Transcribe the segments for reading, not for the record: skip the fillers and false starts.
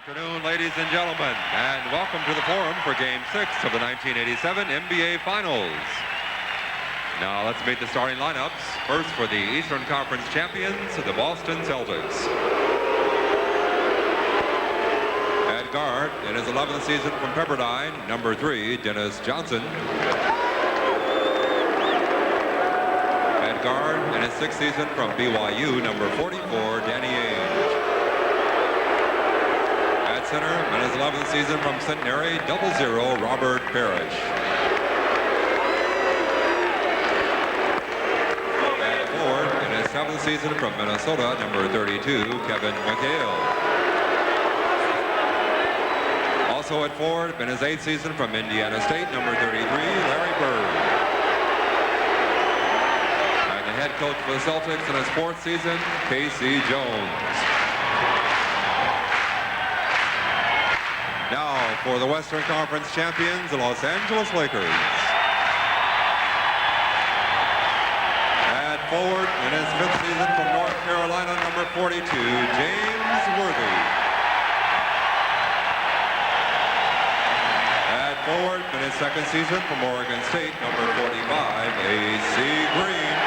Afternoon, ladies and gentlemen, and welcome to the forum for Game 6 of the 1987 NBA Finals. Now let's meet the starting lineups. First for the Eastern Conference champions, the Boston Celtics. At guard, in his 11th season from Pepperdine, number 3, Dennis Johnson. At guard, in his 6th season from BYU, number 44, Danny Ainge. Center in his 11th season from Centenary, 00, Robert Parrish. At forward in his 7th season from Minnesota, number 32, Kevin McHale. Also at forward in his 8th season from Indiana State, number 33, Larry Bird. And the head coach for the Celtics in his 4th season, K.C. Jones. Now for the Western Conference champions, the Los Angeles Lakers. At forward in his 5th season from North Carolina, number 42, James Worthy. At forward in his 2nd season from Oregon State, number 45, A.C. Green.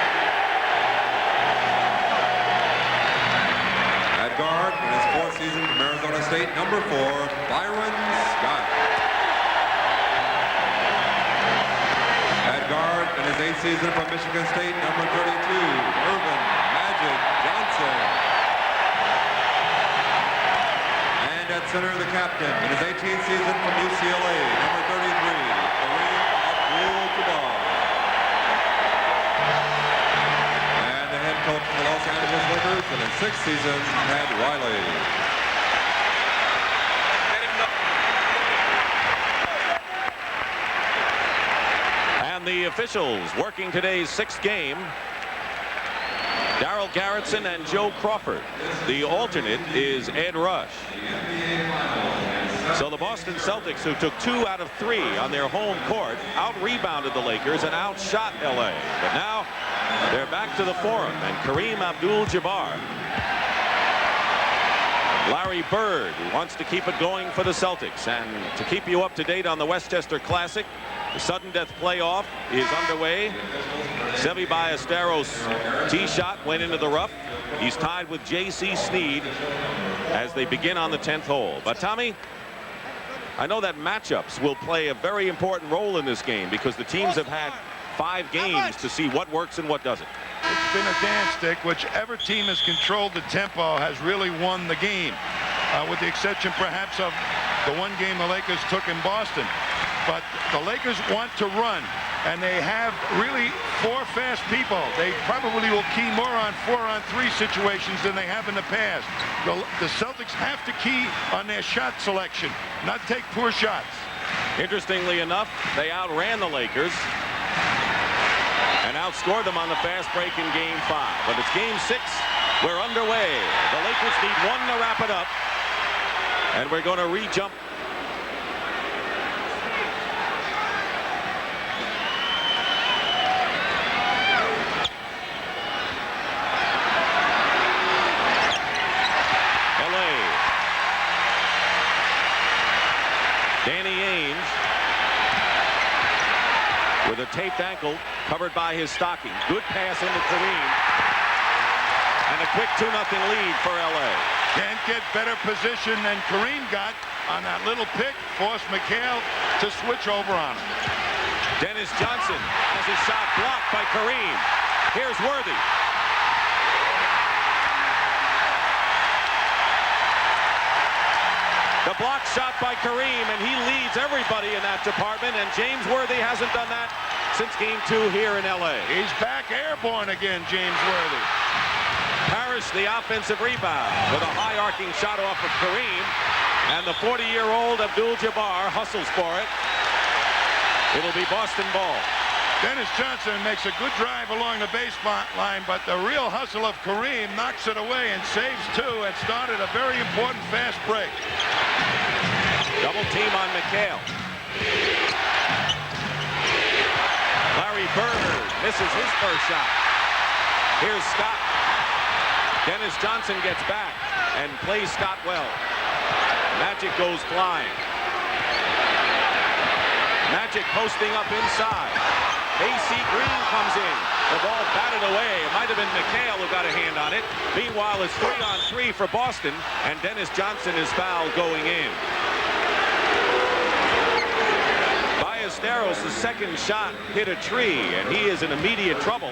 At guard in his 4th season from Arizona State, number 4, Byron Scott. At guard in his 8th season from Michigan State, number 32, Irvin Magic Johnson. And at center, the captain in his 18th season from UCLA, number 33, Kareem Abdul-Jabbar. And the head coach for the Los Angeles Lakers in his 6th season, Pat Riley. The officials working today's 6th game, Darrell Garretson and Joe Crawford. The alternate is Ed Rush. So the Boston Celtics, who took 2 out of 3 on their home court, out-rebounded the Lakers and outshot LA. But now they're back to the forum, and Kareem Abdul-Jabbar, Larry Bird, who wants to keep it going for the Celtics. And to keep you up to date on the Westchester Classic, the sudden death playoff is underway. Seve Ballesteros' tee shot went into the rough. He's tied with J.C. Snead as they begin on the 10th hole. But Tommy, I know that matchups will play a very important role in this game because the teams have had 5 games to see what works and what doesn't. It's been a dance stick. Whichever team has controlled the tempo has really won the game, with the exception perhaps of the one game the Lakers took in Boston. But the Lakers want to run, and they have really 4 fast people. They probably will key more on 4-on-3 situations than they have in the past. The Celtics have to key on their shot selection, not take poor shots. Interestingly enough, they outran the Lakers and outscored them on the fast break in Game 5. But it's Game 6. We're underway. The Lakers need 1 to wrap it up, and we're going to re-jump. Danny Ainge with a taped ankle covered by his stocking. Good pass into Kareem. And a quick 2-0 lead for LA. Can't get better position than Kareem got on that little pick. Forced McHale to switch over on him. Dennis Johnson has his shot blocked by Kareem. Here's Worthy. The block shot by Kareem, and he leads everybody in that department, and James Worthy hasn't done that since Game 2 here in LA. He's back airborne again, James Worthy. Parrish, the offensive rebound, with a high arcing shot off of Kareem, and the 40-year-old Abdul-Jabbar hustles for it. It'll be Boston ball. Dennis Johnson makes a good drive along the baseline, but the real hustle of Kareem knocks it away and saves 2 and started a very important fast break. Double team on McHale. Larry Bird misses his first shot. Here's Scott. Dennis Johnson gets back and plays Scott well. Magic goes flying. Magic posting up inside. AC Green comes in. The ball batted away. It might have been McHale who got a hand on it. Meanwhile, it's 3-on-3 for Boston, and Dennis Johnson is fouled going in. Ballesteros' second shot hit a tree, and he is in immediate trouble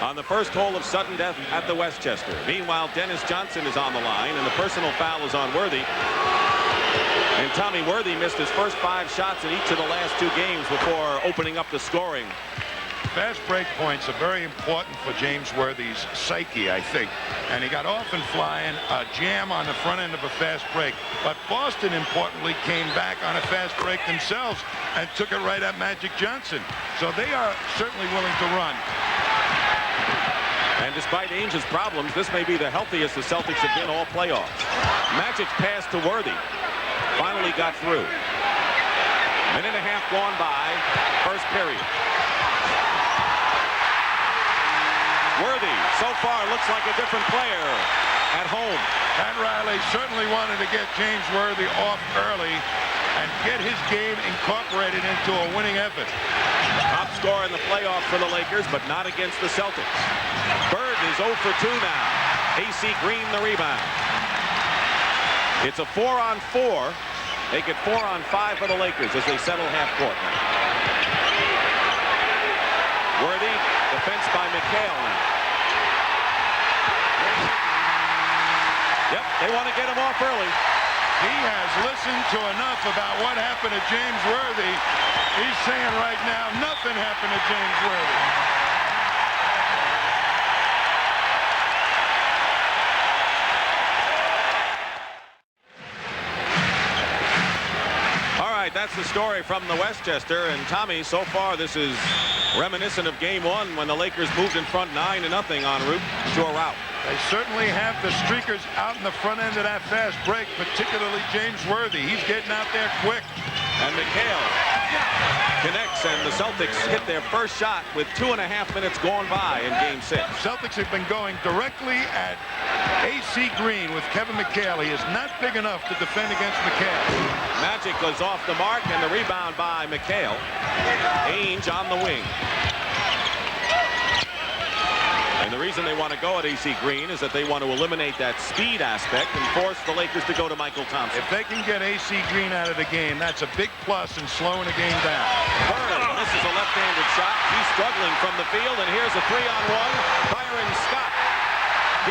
on the first hole of sudden death at the Westchester. Meanwhile, Dennis Johnson is on the line, and the personal foul is on Worthy. And Tommy Worthy missed his first 5 shots in each of the last 2 games before opening up the scoring. Fast break points are very important for James Worthy's psyche, I think. And he got off and flying, a jam on the front end of a fast break. But Boston, importantly, came back on a fast break themselves and took it right at Magic Johnson. So they are certainly willing to run. And despite Ainge's problems, this may be the healthiest the Celtics have been all playoffs. Magic's pass to Worthy finally got through. Minute and a half gone by, first period. Worthy, so far, looks like a different player at home. Pat Riley certainly wanted to get James Worthy off early and get his game incorporated into a winning effort. Top scorer in the playoffs for the Lakers, but not against the Celtics. Bird is 0 for 2 now. AC Green the rebound. It's a 4-on-4. Make it 4-on-5 for the Lakers as they settle half court now. Worthy, defense by McHale now. Yep, they want to get him off early. He has listened to enough about what happened to James Worthy. He's saying right now, nothing happened to James Worthy. That's the story from the Westchester. And Tommy, so far this is reminiscent of game 1 when the Lakers moved in front 9-0 en route to a rout. They certainly have the streakers out in the front end of that fast break, particularly James Worthy. He's getting out there quick. And McHale connects, and the Celtics hit their first shot with 2.5 minutes gone by in game 6. Celtics have been going directly at AC Green with Kevin McHale. He is not big enough to defend against McHale. Magic goes off the mark, and the rebound by McHale. Ainge on the wing. And the reason they want to go at AC Green is that they want to eliminate that speed aspect and force the Lakers to go to Michael Thompson. If they can get AC Green out of the game, that's a big plus in slowing the game down. Bird misses a left-handed shot. He's struggling from the field, and here's a 3-on-1. Byron Scott.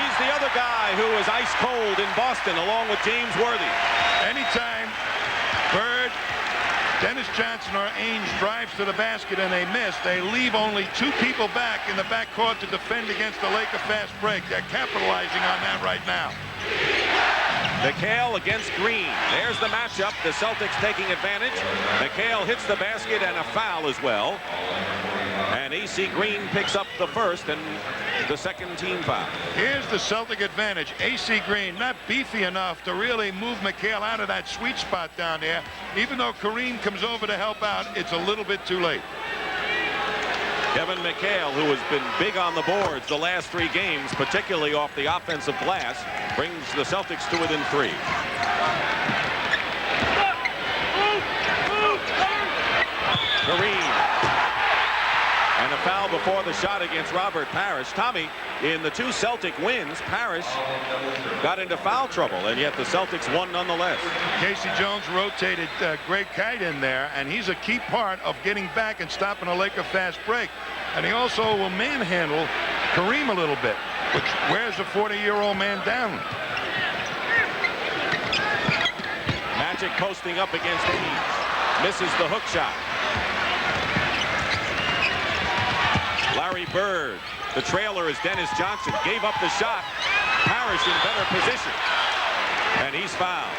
He's the other guy who was ice cold in Boston along with James Worthy. Anytime Bird, Dennis Johnson or Ainge drives to the basket and they miss, they leave only 2 people back in the backcourt to defend against the Laker fast break. They're capitalizing on that right now. McHale against Green. There's the matchup. The Celtics taking advantage. McHale hits the basket and a foul as well. And AC Green picks up the first and the second team foul. Here's the Celtic advantage. AC Green not beefy enough to really move McHale out of that sweet spot down there. Even though Kareem comes over to help out, it's a little bit too late. Kevin McHale, who has been big on the boards the last 3 games, particularly off the offensive glass, brings the Celtics to within 3. Kareem. And a foul before the shot against Robert Parrish. Tommy, in the 2 Celtic wins, Parrish got into foul trouble, and yet the Celtics won nonetheless. Casey Jones rotated Greg Kite in there, and he's a key part of getting back and stopping a Laker fast break. And he also will manhandle Kareem a little bit, which wears a 40-year-old man down. Magic posting up against Ainge. Misses the hook shot. Larry Bird, the trailer is Dennis Johnson, gave up the shot. Parrish in better position, and he's fouled.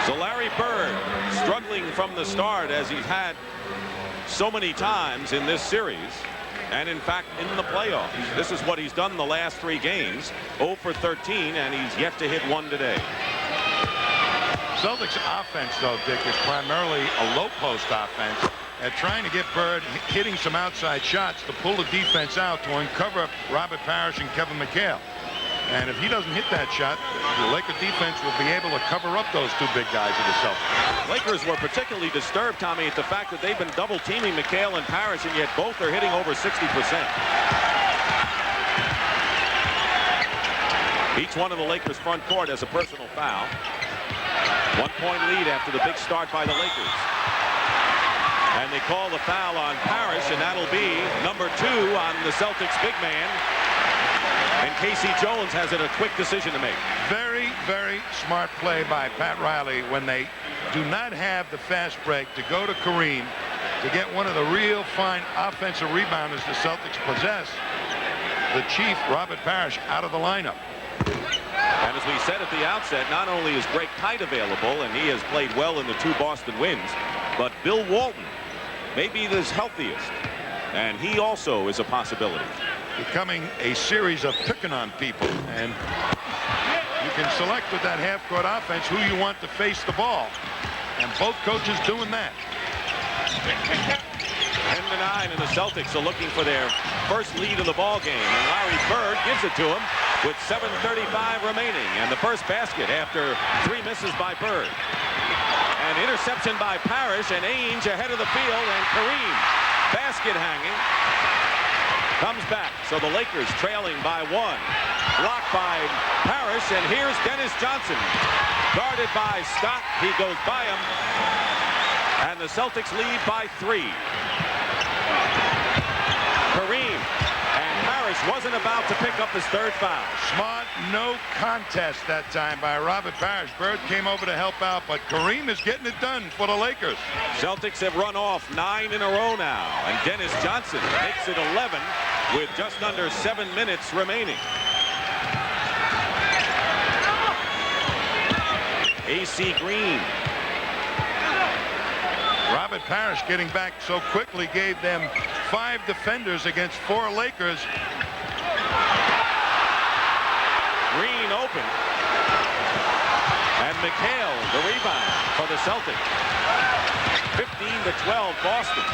So Larry Bird struggling from the start, as he's had so many times in this series, and in fact in the playoffs. This is what he's done the last 3 games. 0 for 13, and he's yet to hit 1 today. Celtics offense, though, Dick, is primarily a low post offense. They're trying to get Bird hitting some outside shots to pull the defense out to uncover Robert Parrish and Kevin McHale. And if he doesn't hit that shot, the Laker defense will be able to cover up those two big guys of the Celtics. Lakers were particularly disturbed, Tommy, at the fact that they've been double teaming McHale and Parrish, and yet both are hitting over 60%. Each one of the Lakers front court has a personal foul. 1-point lead after the big start by the Lakers. And they call the foul on Parrish, and that'll be number 2 on the Celtics big man. And Casey Jones has a quick decision to make. Very, very smart play by Pat Riley when they do not have the fast break to go to Kareem to get one of the real fine offensive rebounders the Celtics possess, the Chief, Robert Parrish, out of the lineup. And as we said at the outset, not only is Greg Kite available, and he has played well in the 2 Boston wins, but Bill Walton may be his healthiest, and he also is a possibility. Becoming a series of picking on people, and you can select with that half-court offense who you want to face the ball, and both coaches doing that. 10-9, and the Celtics are looking for their first lead of the ball game, and Larry Bird gives it to him with 7:35 remaining, and the first basket after 3 misses by Bird. An interception by Parrish, and Ainge ahead of the field, and Kareem basket hanging comes back. So the Lakers trailing by 1. Blocked by Parrish, and here's Dennis Johnson. Guarded by Scott. He goes by him. And the Celtics lead by 3. Kareem. And Parrish wasn't about to pick up his 3rd foul. Smart, no contest that time by Robert Parrish. Bird came over to help out, but Kareem is getting it done for the Lakers. Celtics have run off 9 in a row now, and Dennis Johnson makes it 11 with just under 7 minutes remaining. AC Green. Robert Parrish getting back so quickly gave them 5 defenders against 4 Lakers. Green open. And McHale the rebound for the Celtics. 15-12 Boston.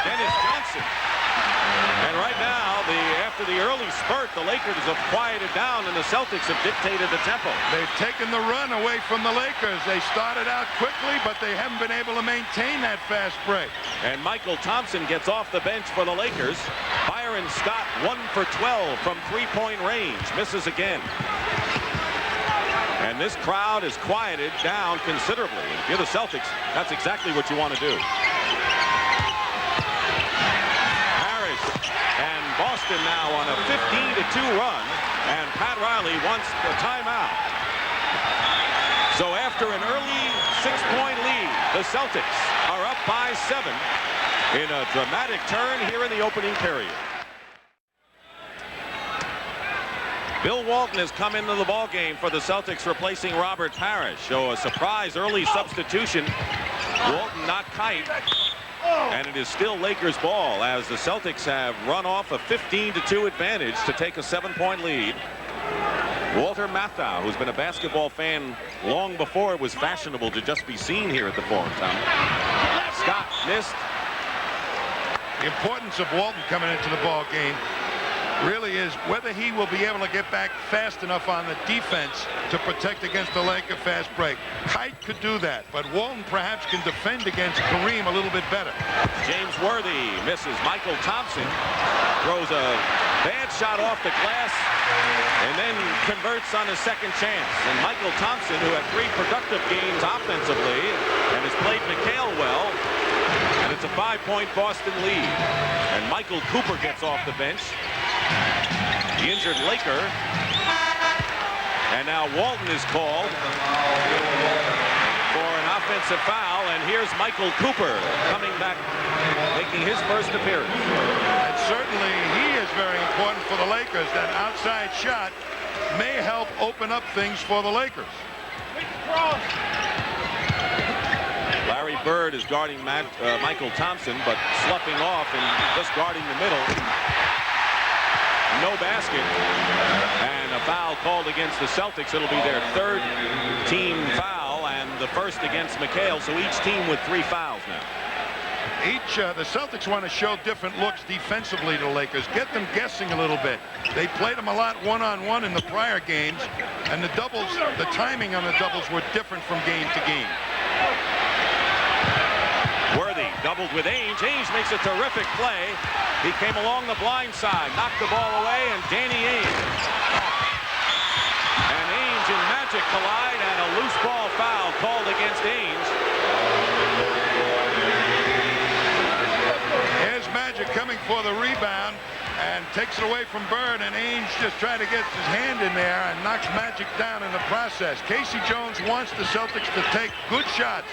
Dennis Johnson. And right now, after the early spurt, the Lakers have quieted down, and the Celtics have dictated the tempo. They've taken the run away from the Lakers. They started out quickly, but they haven't been able to maintain that fast break. And Michael Thompson gets off the bench for the Lakers. Byron Scott 1 for 12 from 3-point range. Misses again. And this crowd is quieted down considerably. If you're the Celtics, that's exactly what you want to do. Boston now on a 15-2 run, and Pat Riley wants the timeout. So after an early 6-point lead, the Celtics are up by 7 in a dramatic turn here in the opening period. Bill Walton has come into the ball game for the Celtics, replacing Robert Parrish. So a surprise early substitution. Walton, not Kite. And it is still Lakers ball as the Celtics have run off a 15-2 advantage to take a 7-point lead. Walter Matthau, who's been a basketball fan long before it was fashionable to just be seen here at the Forum, Tom. Scott missed. The importance of Walton coming into the ball game really is whether he will be able to get back fast enough on the defense to protect against the Laker fast break. Kite could do that, but Walton perhaps can defend against Kareem a little bit better. James Worthy misses. Michael Thompson throws a bad shot off the glass and then converts on a second chance. And Michael Thompson, who had 3 productive games offensively and has played McHale well, and it's a 5-point Boston lead. And Michael Cooper gets off the bench. The injured Laker. And now Walton is called for an offensive foul, and here's Michael Cooper coming back, making his first appearance. And certainly he is very important for the Lakers. That outside shot may help open up things for the Lakers. Larry Bird is guarding Michael Thompson, but sloughing off and just guarding the middle. No basket, and a foul called against the Celtics. It'll be their 3rd team foul and the first against McHale, so each team with 3 fouls now. The Celtics want to show different looks defensively to the Lakers, get them guessing a little bit. They played them a lot one-on-one in the prior games, and the doubles, the timing on the doubles were different from game to game. Worthy doubled with Ainge. Ainge makes a terrific play. He came along the blind side, knocked the ball away, and Danny Ainge. And Ainge and Magic collide, and a loose ball foul called against Ainge. Here's Magic coming for the rebound and takes it away from Bird, and Ainge just tried to get his hand in there and knocks Magic down in the process. Casey Jones wants the Celtics to take good shots.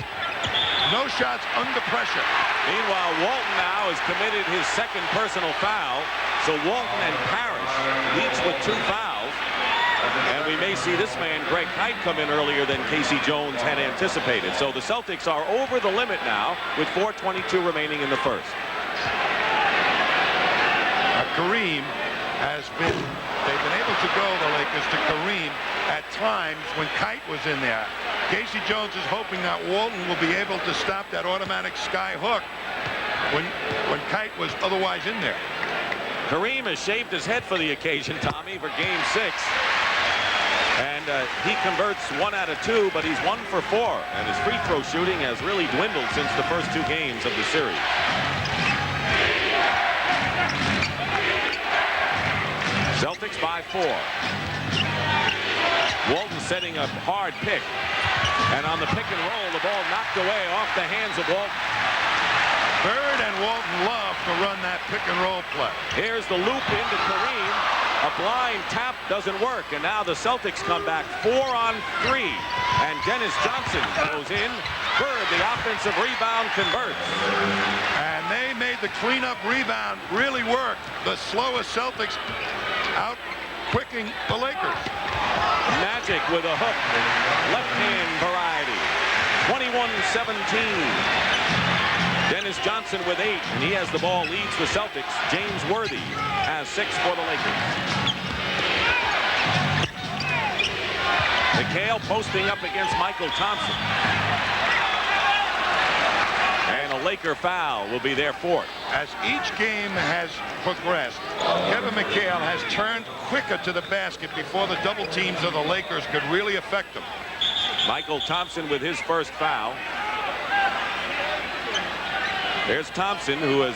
No shots under pressure. Meanwhile, Walton now has committed his second personal foul. So Walton and Parrish each with 2 fouls. And we may see this man, Greg Kite, come in earlier than Casey Jones had anticipated. So the Celtics are over the limit now with 4:22 remaining in the first. Kareem has been, they've been able to go, the Lakers, to Kareem at times when Kite was in there. Casey Jones is hoping that Walton will be able to stop that automatic sky hook when Kite was otherwise in there. Kareem has shaved his head for the occasion, Tommy, for game 6. And he converts 1 out of 2, but he's 1 for 4. And his free throw shooting has really dwindled since the first 2 games of the series. Celtics by 4. Walton setting a hard pick. And on the pick and roll, the ball knocked away off the hands of Walton. Bird and Walton love to run that pick and roll play. Here's the loop into Kareem. A blind tap doesn't work. And now the Celtics come back 4 on 3. And Dennis Johnson goes in. Bird, the offensive rebound, converts. And they made the cleanup rebound really work. The slowest Celtics out quicking the Lakers. Magic with a hook. Left-hand variety. 21-17. Dennis Johnson with 8, and he has the ball, leads the Celtics. James Worthy has 6 for the Lakers. McHale posting up against Michael Thompson. And a Laker foul will be their 4th. As each game has progressed, Kevin McHale has turned quicker to the basket before the double teams of the Lakers could really affect them. Michael Thompson with his first foul. There's Thompson, who has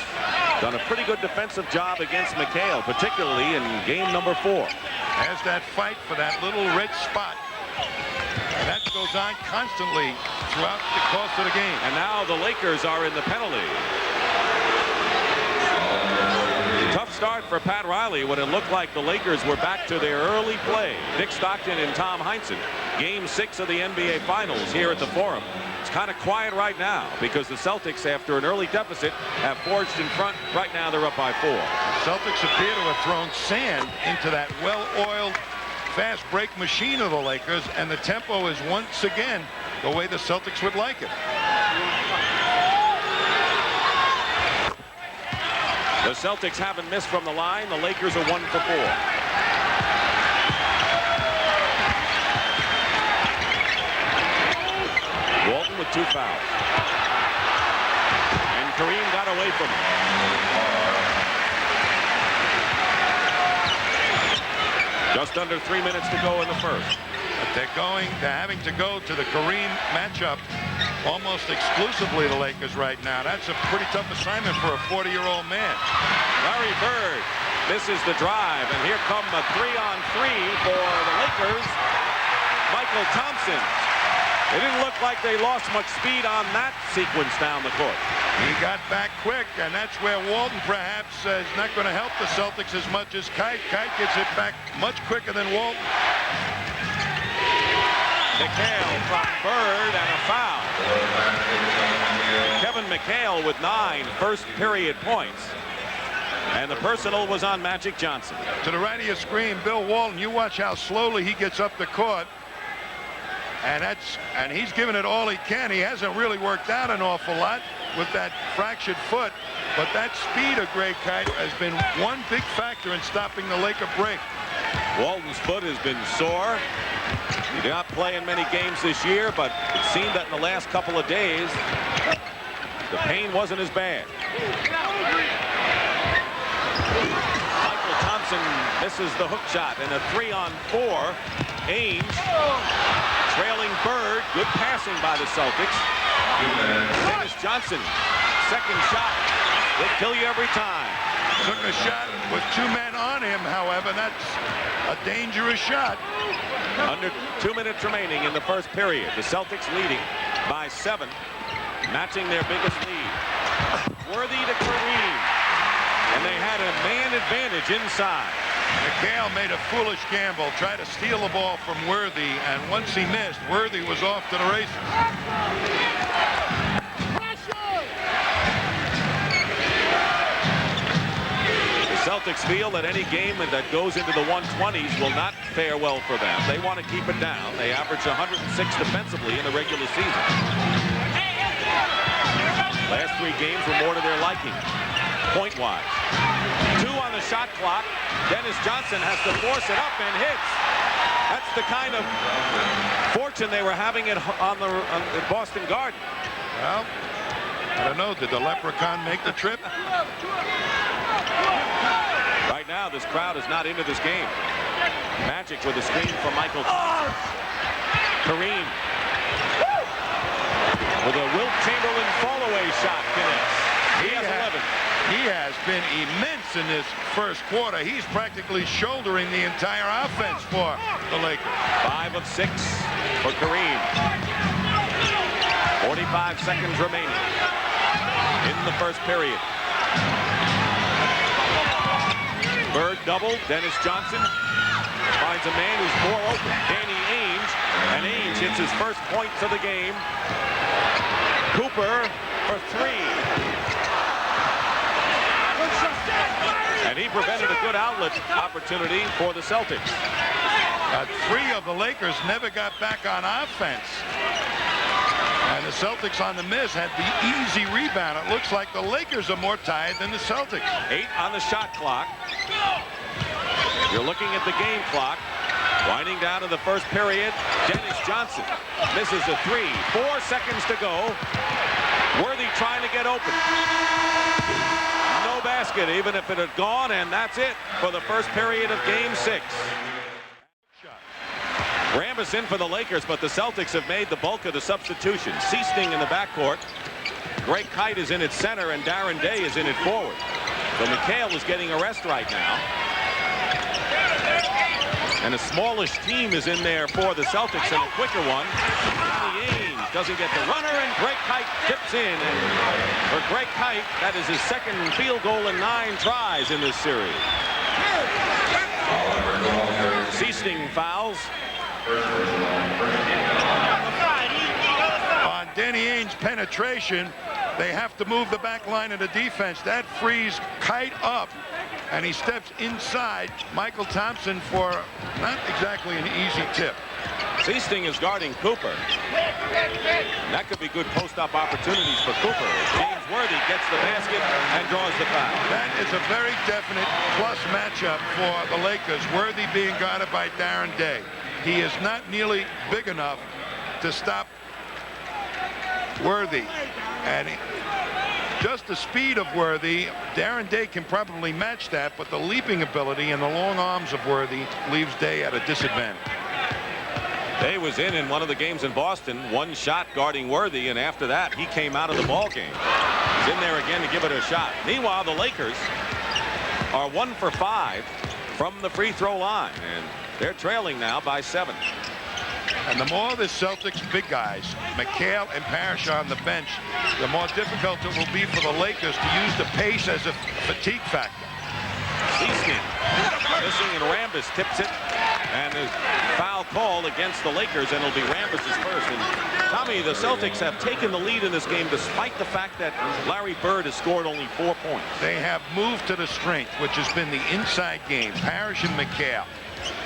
done a pretty good defensive job against McHale, particularly in game number 4. Has that fight for that little red spot. And that goes on constantly throughout the course of the game. And now the Lakers are in the penalty. Tough start for Pat Riley when it looked like the Lakers were back to their early play. Dick Stockton and Tom Heinsohn. Game 6 of the NBA Finals here at the Forum. It's kind of quiet right now because the Celtics, after an early deficit, have forged in front. Right now they're up by 4. Celtics appear to have thrown sand into that well-oiled fast break machine of the Lakers, and the tempo is once again the way the Celtics would like it. The Celtics haven't missed from the line. The Lakers are 1 for 4. Walton with 2 fouls. And Kareem got away from him. Just under 3 minutes to go in the first. But they're having to go to the Kareem matchup almost exclusively, the Lakers right now. That's a pretty tough assignment for a 40-year-old man. Larry Bird misses the drive, and here come a 3-on-3 for the Lakers. Michael Thompson. It didn't look like they lost much speed on that sequence down the court. He got back quick, and that's where Walton perhaps is not going to help the Celtics as much as Kite. Kite gets it back much quicker than Walton. McHale from Bird and a foul. Kevin McHale with 9 first period points. And the personal was on Magic Johnson. To the right of your screen, Bill Walton, you watch how slowly he gets up the court. And he's given it all he can. He hasn't really worked out an awful lot with that fractured foot. But that speed of Greg Kite has been one big factor in stopping the Laker break. Walton's foot has been sore. He did not play in many games this year, but it seemed that in the last couple of days The pain wasn't as bad. Michael Thompson misses the hook shot, and a 3-on-4. Ainge trailing Bird. Good passing by the Celtics. Dennis Johnson, second shot. Will kill you every time. Took a shot with 2 men on him, however. That's a dangerous shot. Under 2 minutes remaining in the first period. The Celtics leading by 7, matching their biggest lead. Worthy to Kareem. And they had a man advantage inside. McHale made a foolish gamble, tried to steal the ball from Worthy, and once he missed, Worthy was off to the races. The Celtics feel that any game that goes into the 120s will not fare well for them. They want to keep it down. They average 106 defensively in the regular season. Last 3 games were more to their liking, point-wise. 2 on the shot clock. Dennis Johnson has to force it up and hits. That's the kind of fortune they were having at Boston Garden. Well, I don't know. Did the Leprechaun make the trip? Right now, this crowd is not into this game. Magic with a screen from Michael Thompson. Kareem with a Wilt Chamberlain fall-away shot connects. He has 11. He has been immense in this first quarter. He's practically shouldering the entire offense for the Lakers. 5 of 6 for Kareem. 45 seconds remaining in the first period. Bird double. Dennis Johnson finds a man who's more open. Danny Ainge. And Ainge hits his first points of the game. Cooper for 3. And he prevented a good outlet opportunity for the Celtics. 3 of the Lakers never got back on offense. And the Celtics on the miss had the easy rebound. It looks like the Lakers are more tired than the Celtics. 8 on the shot clock. You're looking at the game clock. Winding down to the first period. Dennis Johnson misses a 3. 4 seconds to go. Worthy trying to get open. No basket, even if it had gone, and that's it for the first period of Game 6. Rambis in for the Lakers, but the Celtics have made the bulk of the substitutions. Seasting in the backcourt. Greg Kite is in at center, and Darren Day is in at forward. So McHale is getting a rest right now. And a smallish team is in there for the Celtics, and a quicker one. Danny Ainge doesn't get the runner, and Greg Kite tips in. And for Greg Kite, that is his second field goal in 9 tries in this series. Seasting fouls. On Danny Ainge's penetration, they have to move the back line of the defense. That frees Kite up, and he steps inside Michael Thompson for not exactly an easy tip. Seasting is guarding Cooper. That could be good post-up opportunities for Cooper. James Worthy gets the basket and draws the foul. That is a very definite plus matchup for the Lakers. Worthy being guarded by Darren Day. He is not nearly big enough to stop Worthy. And just the speed of Worthy, Darren Day can probably match that, but the leaping ability and the long arms of Worthy leaves Day at a disadvantage. Day was in one of the games in Boston, 1 shot guarding Worthy, and after that he came out of the ball game. He's in there again to give it a shot. Meanwhile, the Lakers are 1 for 5 from the free throw line, and they're trailing now by 7. And the more the Celtics big guys, McHale and Parrish on the bench, the more difficult it will be for the Lakers to use the pace as a fatigue factor. Seasting missing, and Rambis tips it, and a foul call against the Lakers, and it'll be Rambis' first. And Tommy, the Celtics have taken the lead in this game despite the fact that Larry Bird has scored only 4 points. They have moved to the strength, which has been the inside game. Parrish and McHale.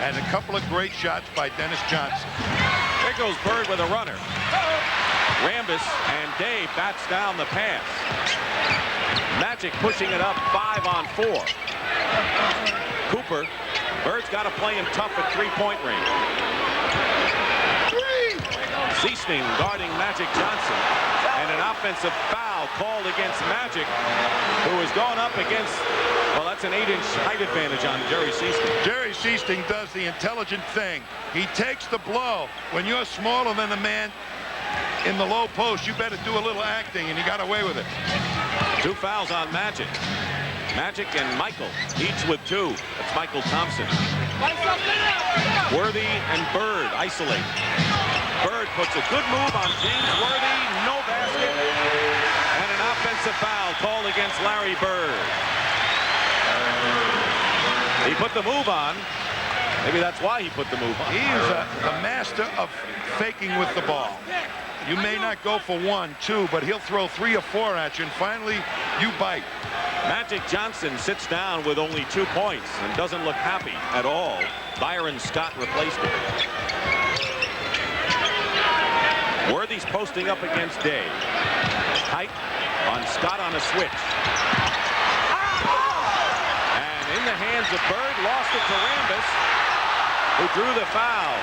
And a couple of great shots by Dennis Johnson. There goes Bird with a runner. Rambis and Day bats down the pass. Magic pushing it up 5 on 4. Cooper. Bird's got to play him tough at 3-point range. Seasting guarding Magic Johnson. And an offensive foul called against Magic, who has gone up against, well, that's an 8-inch height advantage on Jerry Seasting. Jerry Seasting does the intelligent thing. He takes the blow. When you're smaller than the man in the low post, you better do a little acting, and he got away with it. 2 fouls on Magic. Magic and Michael, each with 2. That's Michael Thompson. Worthy and Bird isolate. Bird puts a good move on James Worthy. No basket. And an offensive foul called against Larry Bird. He put the move on. Maybe that's why he put the move on. He is the master of faking with the ball. You may not go for 1, 2, but he'll throw 3 or 4 at you, and finally you bite. Magic Johnson sits down with only 2 points and doesn't look happy at all. Byron Scott replaced him. Worthy's posting up against Day. Tight on Scott on a switch. And in the hands of Bird, lost it to Rambis, who drew the foul.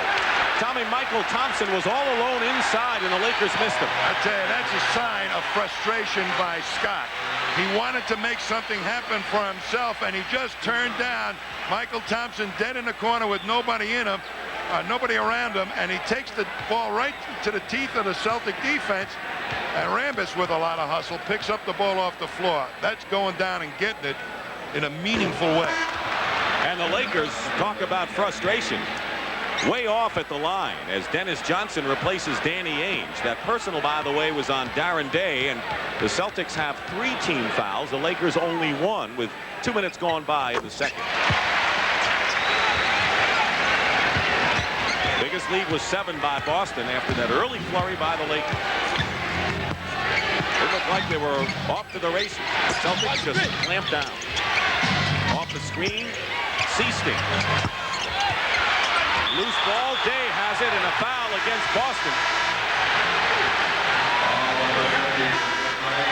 Tommy, Michael Thompson was all alone inside, and the Lakers missed him. I tell you, that's a sign of frustration by Scott. He wanted to make something happen for himself, and he just turned down Michael Thompson dead in the corner with nobody in him, nobody around him, and he takes the ball right to the teeth of the Celtic defense, and Rambis, with a lot of hustle, picks up the ball off the floor. That's going down and getting it in a meaningful way. And the Lakers talk about frustration. Way off at the line as Dennis Johnson replaces Danny Ainge. That personal, by the way, was on Darren Day, and the Celtics have 3 team fouls. The Lakers only 1 with 2 minutes gone by in the second. Biggest lead was 7 by Boston after that early flurry by the Lakers. It looked like they were off to the races. The Celtics just clamped down. Off the screen, Seasting. Loose ball, Day has it, and a foul against Boston.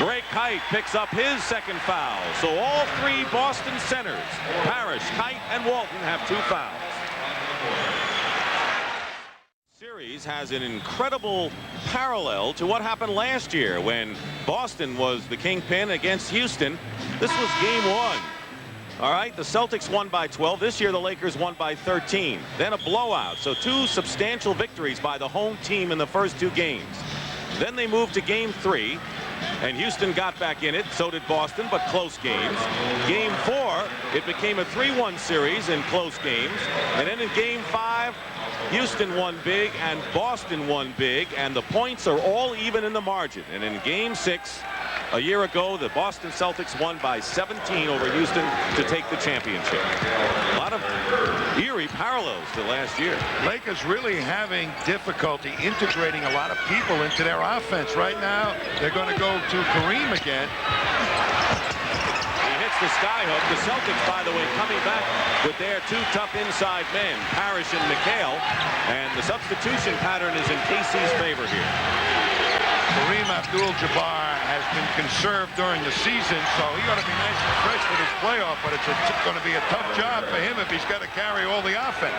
Greg Kite picks up his second foul. So all 3 Boston centers, Parrish, Kite, and Walton, have 2 fouls. Series has an incredible parallel to what happened last year when Boston was the kingpin against Houston. This was game 1. All right, the Celtics won by 12. This year, the Lakers won by 13. Then a blowout. So 2 substantial victories by the home team in the first 2 games. Then they moved to game 3, and Houston got back in it. So did Boston, but close games. Game 4, it became a 3-1 series in close games. And then in game 5, Houston won big and Boston won big, and the points are all even in the margin. And in game 6, a year ago, the Boston Celtics won by 17 over Houston to take the championship. A lot of eerie parallels to last year. Lakers really having difficulty integrating a lot of people into their offense. Right now, they're going to go to Kareem again. He hits the skyhook. The Celtics, by the way, coming back with their 2 tough inside men, Parrish and McHale. And the substitution pattern is in KC's favor here. Kareem Abdul-Jabbar has been conserved during the season, so he ought to be nice and fresh for this playoff, but it's going to be a tough job for him if he's got to carry all the offense.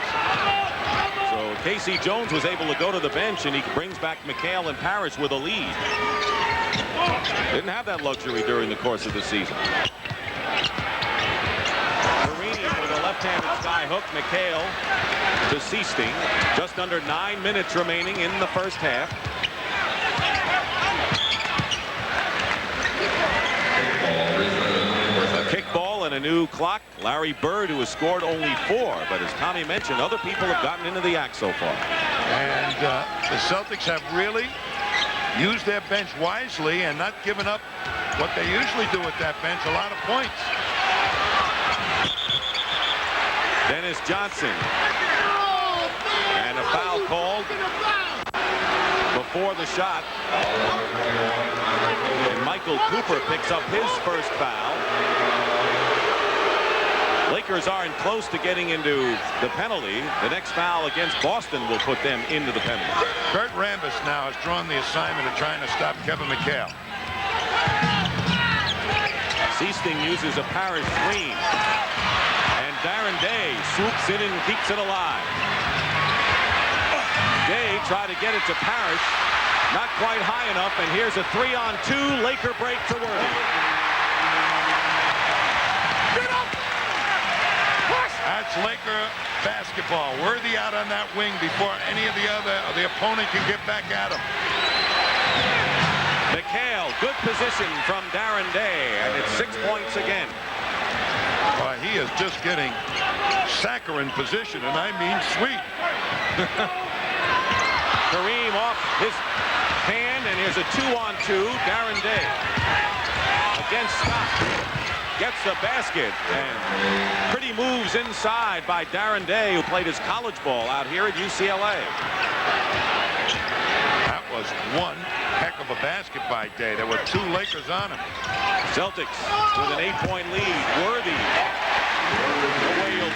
So Casey Jones was able to go to the bench, and he brings back McHale and Parrish with a lead. Didn't have that luxury during the course of the season. Kareem with a left-handed skyhook. McHale to Seasting. Just under 9 minutes remaining in the first half. A kickball and a new clock. Larry Bird, who has scored only 4, but as Tommy mentioned, other people have gotten into the act so far. And the Celtics have really used their bench wisely and not given up what they usually do with that bench, a lot of points. Dennis Johnson. And a foul called before the shot. And Michael Cooper picks up his first foul. Lakers aren't close to getting into the penalty. The next foul against Boston will put them into the penalty. Kurt Rambis now has drawn the assignment of trying to stop Kevin McHale. Seasting uses a Parrish screen. And Darren Day swoops in and keeps it alive. Day tried to get it to Parrish. Not quite high enough, and here's a 3-on-2 Laker break to Worthy. That's Laker basketball. Worthy out on that wing before any of the opponent can get back at him. McHale, good position from Darren Day, and it's 6 points again. He is just getting saccharine position, and I mean sweet. Kareem off his hand, and here's a 2-on-2. Darren Day against Scott. Gets the basket, and pretty moves inside by Darren Day, who played his college ball out here at UCLA. That was one heck of a basket by Day. There were 2 Lakers on him. Celtics with an 8-point lead. Worthy. No way you'll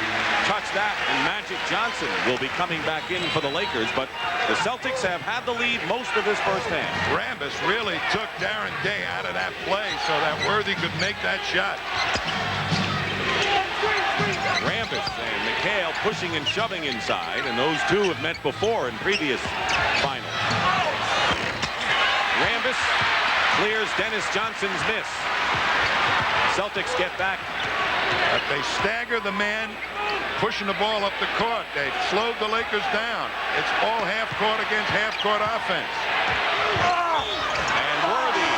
touch that, and Magic Johnson will be coming back in for the Lakers, but the Celtics have had the lead most of this first half. Rambis really took Darren Day out of that play so that Worthy could make that shot. Rambis and McHale pushing and shoving inside, and those two have met before in previous finals. Rambis clears Dennis Johnson's miss. Celtics get back. But they stagger the man pushing the ball up the court. They've slowed the Lakers down. It's all half court against half court offense. And Worthy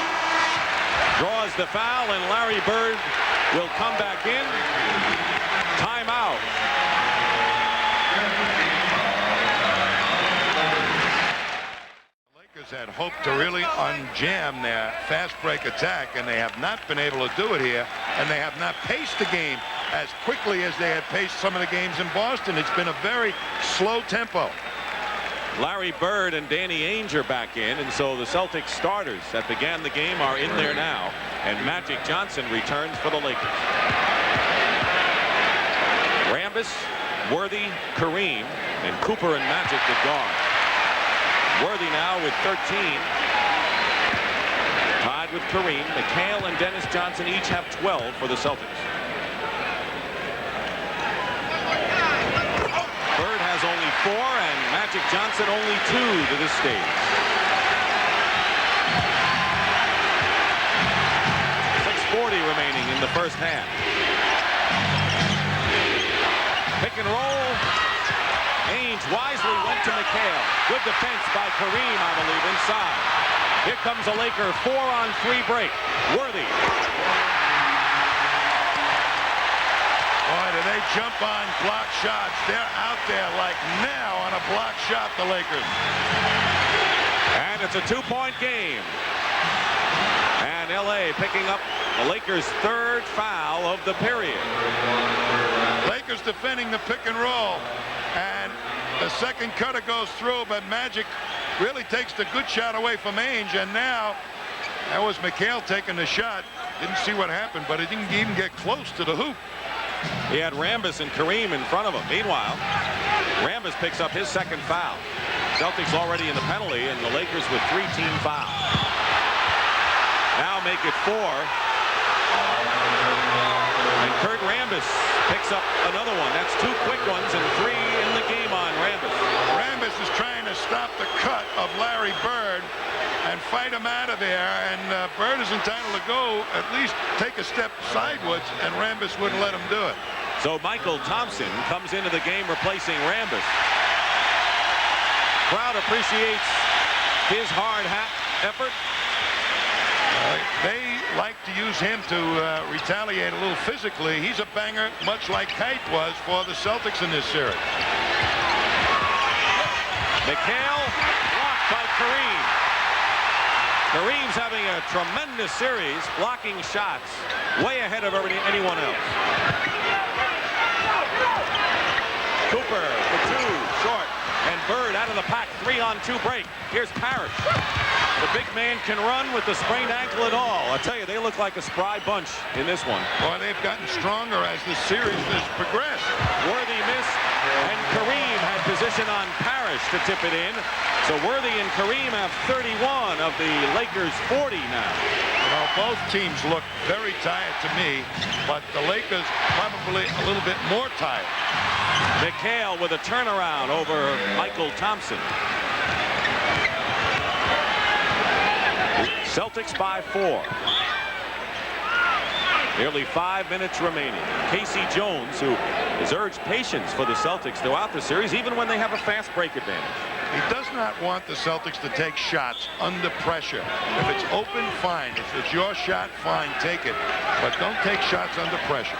draws the foul, and Larry Bird will come back in. Timeout. Lakers had hoped to really unjam their fast break attack, and they have not been able to do it here, and they have not paced the game as quickly as they had paced some of the games in Boston. It's been a very slow tempo. Larry Bird and Danny Ainge are back in, and so the Celtics starters that began the game are in there now, and Magic Johnson returns for the Lakers. Rambis, Worthy, Kareem, and Cooper and Magic the guard. Worthy now with 13. Tied with Kareem. McHale and Dennis Johnson each have 12 for the Celtics. Bird has only 4, and Magic Johnson only 2 to this stage. 6:40 remaining in the first half. Pick and roll. Ainge wisely went to McHale. Good defense by Kareem, I believe, inside. Here comes a Laker 4-on-3 break. Worthy. Boy, do they jump on block shots. They're out there like now on a block shot, the Lakers. And it's a 2-point game. And LA picking up the Lakers' 3rd foul of the period. Lakers defending the pick and roll. And the second cutter goes through, but Magic really takes the good shot away from Ainge. And now, that was McHale taking the shot. Didn't see what happened, but it didn't even get close to the hoop. He had Rambis and Kareem in front of him. Meanwhile, Rambis picks up his 2nd foul. Celtics already in the penalty, and the Lakers with 3 team fouls. Now make it 4. And Kurt Rambis picks up another one. That's 2 quick ones and 3 in the game on Rambis. Rambis is trying to stop the cut of Larry Bird and fight him out of there, and Bird is entitled to go at least take a step sideways, and Rambis wouldn't let him do it. So Michael Thompson comes into the game replacing Rambis. Crowd appreciates his hard effort. They like to use him to retaliate a little physically. He's a banger, much like Kite was for the Celtics in this series. McHale blocked by Kareem. Kareem's having a tremendous series, blocking shots way ahead of anyone else. Cooper for 2, short, and Bird out of the pack, 3-on-2 break. Here's Parrish. The big man can run with the sprained ankle and all. I'll tell you, they look like a spry bunch in this one. Boy, they've gotten stronger as the series has progressed. Worthy missed, and Kareem had position on Parrish to tip it in. So Worthy and Kareem have 31 of the Lakers' 40 now. You know, both teams look very tired to me, but the Lakers probably a little bit more tired. McHale with a turnaround over Michael Thompson. Celtics by 4. Nearly 5 minutes remaining. Casey Jones, who has urged patience for the Celtics throughout the series, even when they have a fast break advantage. He does not want the Celtics to take shots under pressure. If it's open, fine. If it's your shot, fine, take it. But don't take shots under pressure.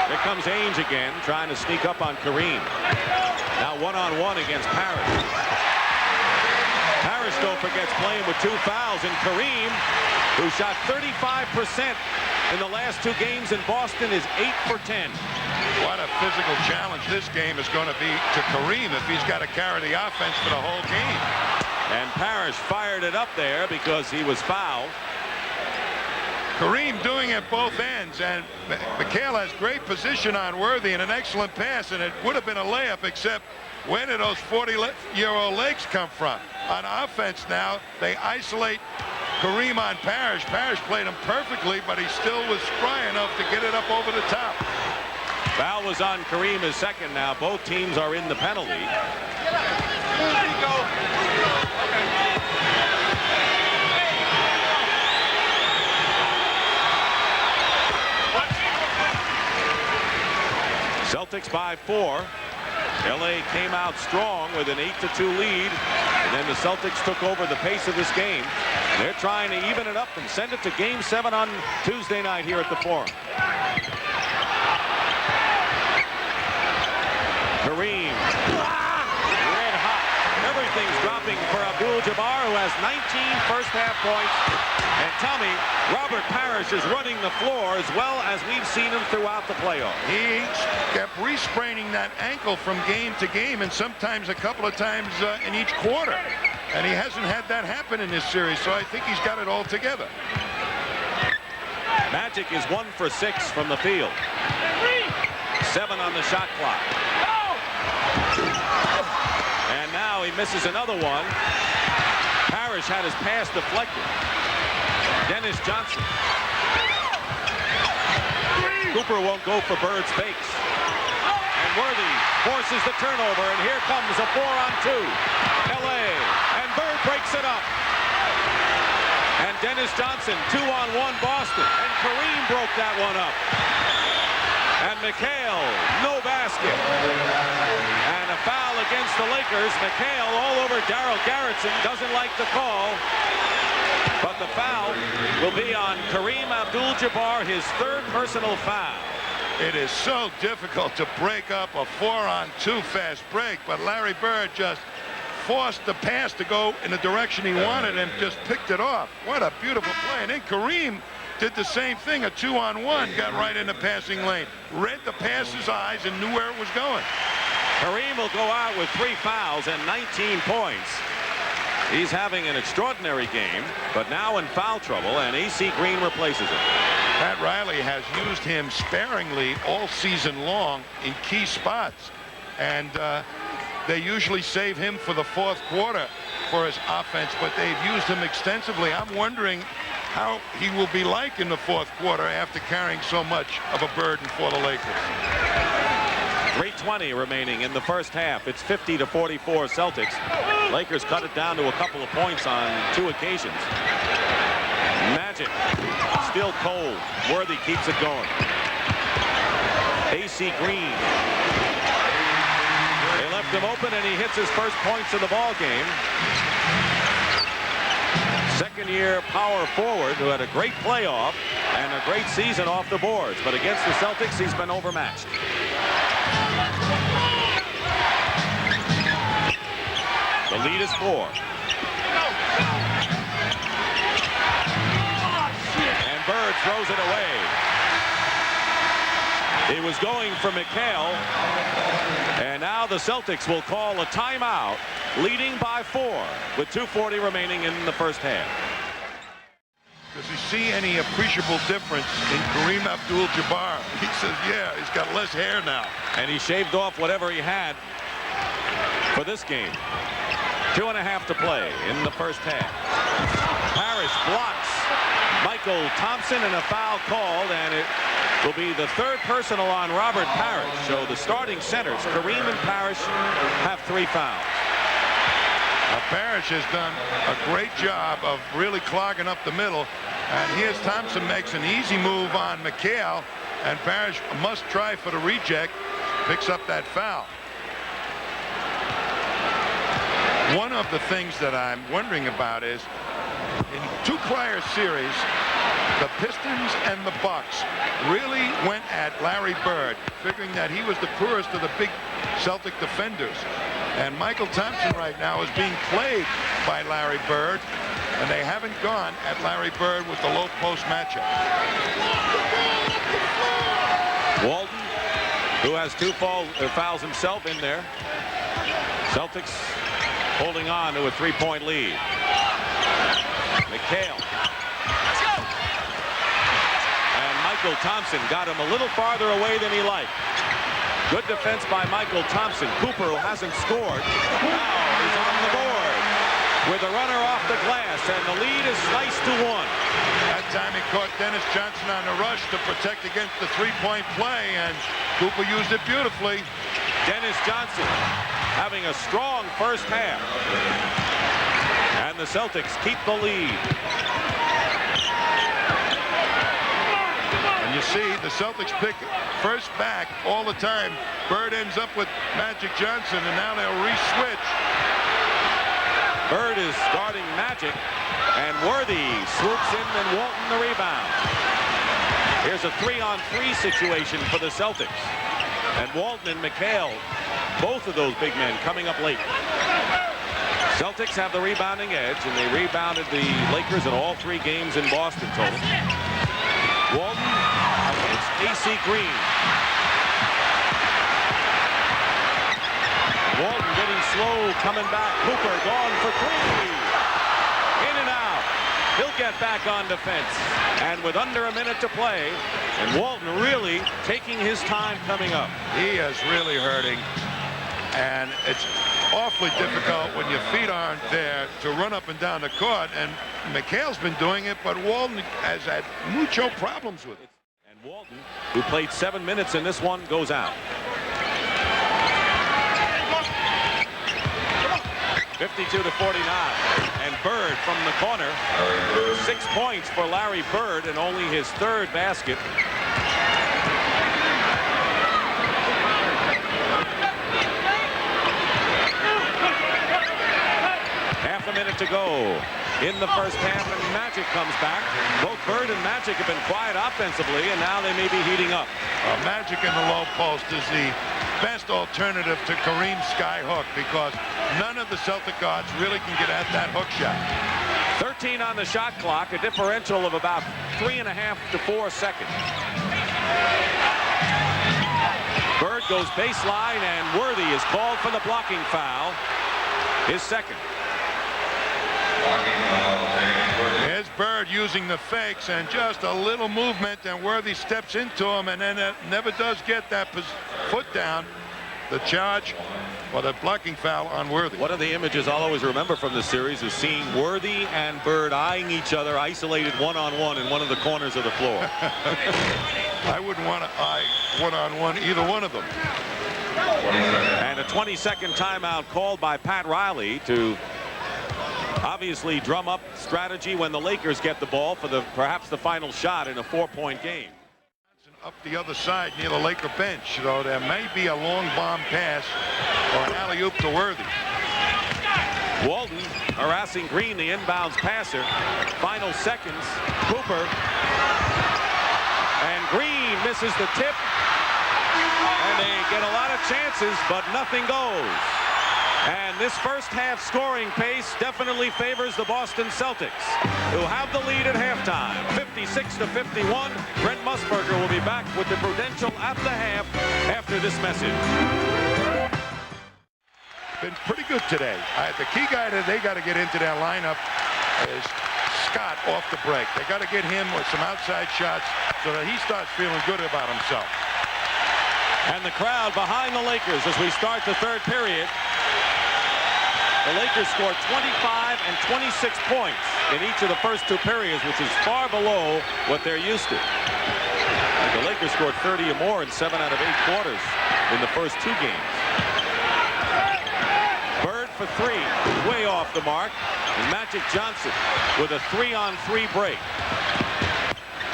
Here comes Ainge again, trying to sneak up on Kareem. Now one-on-one against Parrish. Parrish, though, forgets playing with 2 fouls, and Kareem, who shot 35% in the last 2 games in Boston, is 8 for 10. What a physical challenge this game is going to be to Kareem if he's got to carry the offense for the whole game. And Parrish fired it up there because he was fouled. Kareem doing it both ends, and McHale has great position on Worthy and an excellent pass, and it would have been a layup, except where did those 40-year-old legs come from? On offense now, they isolate Kareem on Parrish. Parrish played him perfectly, but he still was spry enough to get it up over the top. Foul was on Kareem, his second now. Both teams are in the penalty. There you go. Celtics by 4. LA came out strong with an 8-2 lead, and then the Celtics took over the pace of this game. They're trying to even it up and send it to Game 7 on Tuesday night here at the Forum. Kareem, red hot. Everything's dropping for Abdul-Jabbar, who has 19 first-half points. And tell me, Robert Parrish is running the floor as well as we've seen him throughout the playoffs. He kept re-spraining that ankle from game to game, and sometimes a couple of times in each quarter. And he hasn't had that happen in this series, so I think he's got it all together. Magic is 1 for 6 from the field. 7 on the shot clock. And now he misses another one. Parrish had his pass deflected. Dennis Johnson. Cooper won't go for Bird's fakes. And Worthy forces the turnover, and here comes a 4-on-2. LA, and Bird breaks it up. And Dennis Johnson, 2-on-1 Boston, and Kareem broke that one up. And McHale, no basket. And a foul against the Lakers. McHale all over Darryl Garrettson, doesn't like the call. But the foul will be on Kareem Abdul-Jabbar, his 3rd personal foul. It is so difficult to break up a 4-on-2 fast break, but Larry Bird just forced the pass to go in the direction he wanted and just picked it off. What a beautiful play. And then Kareem did the same thing, a 2-on-1, got right in the passing lane, read the passer's eyes and knew where it was going. Kareem will go out with 3 fouls and 19 points. He's having an extraordinary game, but now in foul trouble, and AC Green replaces him. Pat Riley has used him sparingly all season long in key spots, and they usually save him for the 4th quarter for his offense, but they've used him extensively. I'm wondering how he will be like in the 4th quarter after carrying so much of a burden for the Lakers. 3:20 remaining in the first half. It's 50-44 Celtics. Lakers cut it down to a couple of points on 2 occasions. Magic still cold. Worthy keeps it going. AC Green. They left him open, and he hits his first points of the ball game. Second-year power forward who had a great playoff and a great season off the boards, but against the Celtics he's been overmatched. The lead is 4. And Bird throws it away. He was going for McHale, and now the Celtics will call a timeout, leading by 4 with 2:40 remaining in the first half. Does he see any appreciable difference in Kareem Abdul-Jabbar? He says, yeah, he's got less hair now. And he shaved off whatever he had for this game. 2.5 to play in the first half. Parrish blocks Michael Thompson, and a foul called, and it will be the 3rd personal on Robert Parrish. So the starting centers, Kareem and Parrish, have 3 fouls. Parrish has done a great job of really clogging up the middle. And here's Thompson makes an easy move on McHale. And Parrish must try for the reject. Picks up that foul. One of the things that I'm wondering about is in two prior series, the Pistons and the Bucks really went at Larry Bird, figuring that he was the poorest of the big Celtic defenders. And Michael Thompson right now is being played by Larry Bird, and they haven't gone at Larry Bird with the low post matchup. Walton, who has two fouls himself in there. Celtics holding on to a 3-point lead. McHale. And Michael Thompson got him a little farther away than he liked. Good defense by Michael Thompson. Cooper, who hasn't scored, now is on the board with a runner off the glass, and the lead is sliced to 1. That time he caught Dennis Johnson on the rush to protect against the three-point play, and Cooper used it beautifully. Dennis Johnson having a strong first half. And the Celtics keep the lead. And you see the Celtics pick first back all the time. Bird ends up with Magic Johnson, and now they'll re-switch. Bird is guarding Magic, and Worthy swoops in and Walton the rebound. Here's a 3-on-3 situation for the Celtics. And Walton and McHale, both of those big men coming up late. Celtics have the rebounding edge, and they rebounded the Lakers in all 3 games in Boston total. Walton against AC Green. Walton getting slow, coming back. Cooper gone for 3. In and out. He'll get back on defense. And with under a minute to play, and Walton really taking his time coming up. He is really hurting. And it's awfully difficult when your feet aren't there to run up and down the court. And McHale's been doing it, but Walton has had mucho problems with it. And Walton, who played 7 minutes in this one, goes out. 52-49. And Bird from the corner. 6 points for Larry Bird, and only his 3rd basket. Half a minute to go in the first half, and Magic comes back. Both Bird and Magic have been quiet offensively, and now they may be heating up. Magic in the low post is the best alternative to Kareem's skyhook, because none of the Celtic guards really can get at that hook shot. 13 on the shot clock, a differential of about 3.5 to 4 seconds. Bird goes baseline, and Worthy is called for the blocking foul, his 2nd. Here's Bird using the fakes, and just a little movement, and Worthy steps into him, and then never does get that foot down. The charge for the blocking foul on Worthy. One of the images I'll always remember from this series is seeing Worthy and Bird eyeing each other, isolated one-on-one in one of the corners of the floor. I wouldn't want to eye one-on-one either one of them. And a 20-second timeout called by Pat Riley to obviously drum up strategy when the Lakers get the ball for perhaps the final shot in a 4-point game. Up the other side near the Laker bench, so there may be a long bomb pass or an alley-oop to Worthy. Walton harassing Green, the inbounds passer. Final seconds. Cooper. And Green misses the tip. And they get a lot of chances, but nothing goes. And this first half scoring pace definitely favors the Boston Celtics, who have the lead at halftime, 56-51. Brent Musburger will be back with the Prudential at the half after this message. Been pretty good today. The key guy that they got to get into their lineup is Scott off the break. They got to get him with some outside shots so that he starts feeling good about himself. And the crowd behind the Lakers as we start the 3rd period. The Lakers scored 25 and 26 points in each of the first 2 periods, which is far below what they're used to. The Lakers scored 30 or more in 7 out of 8 quarters in the first 2 games. Bird for three. Way off the mark. And Magic Johnson with a 3-on-3 break.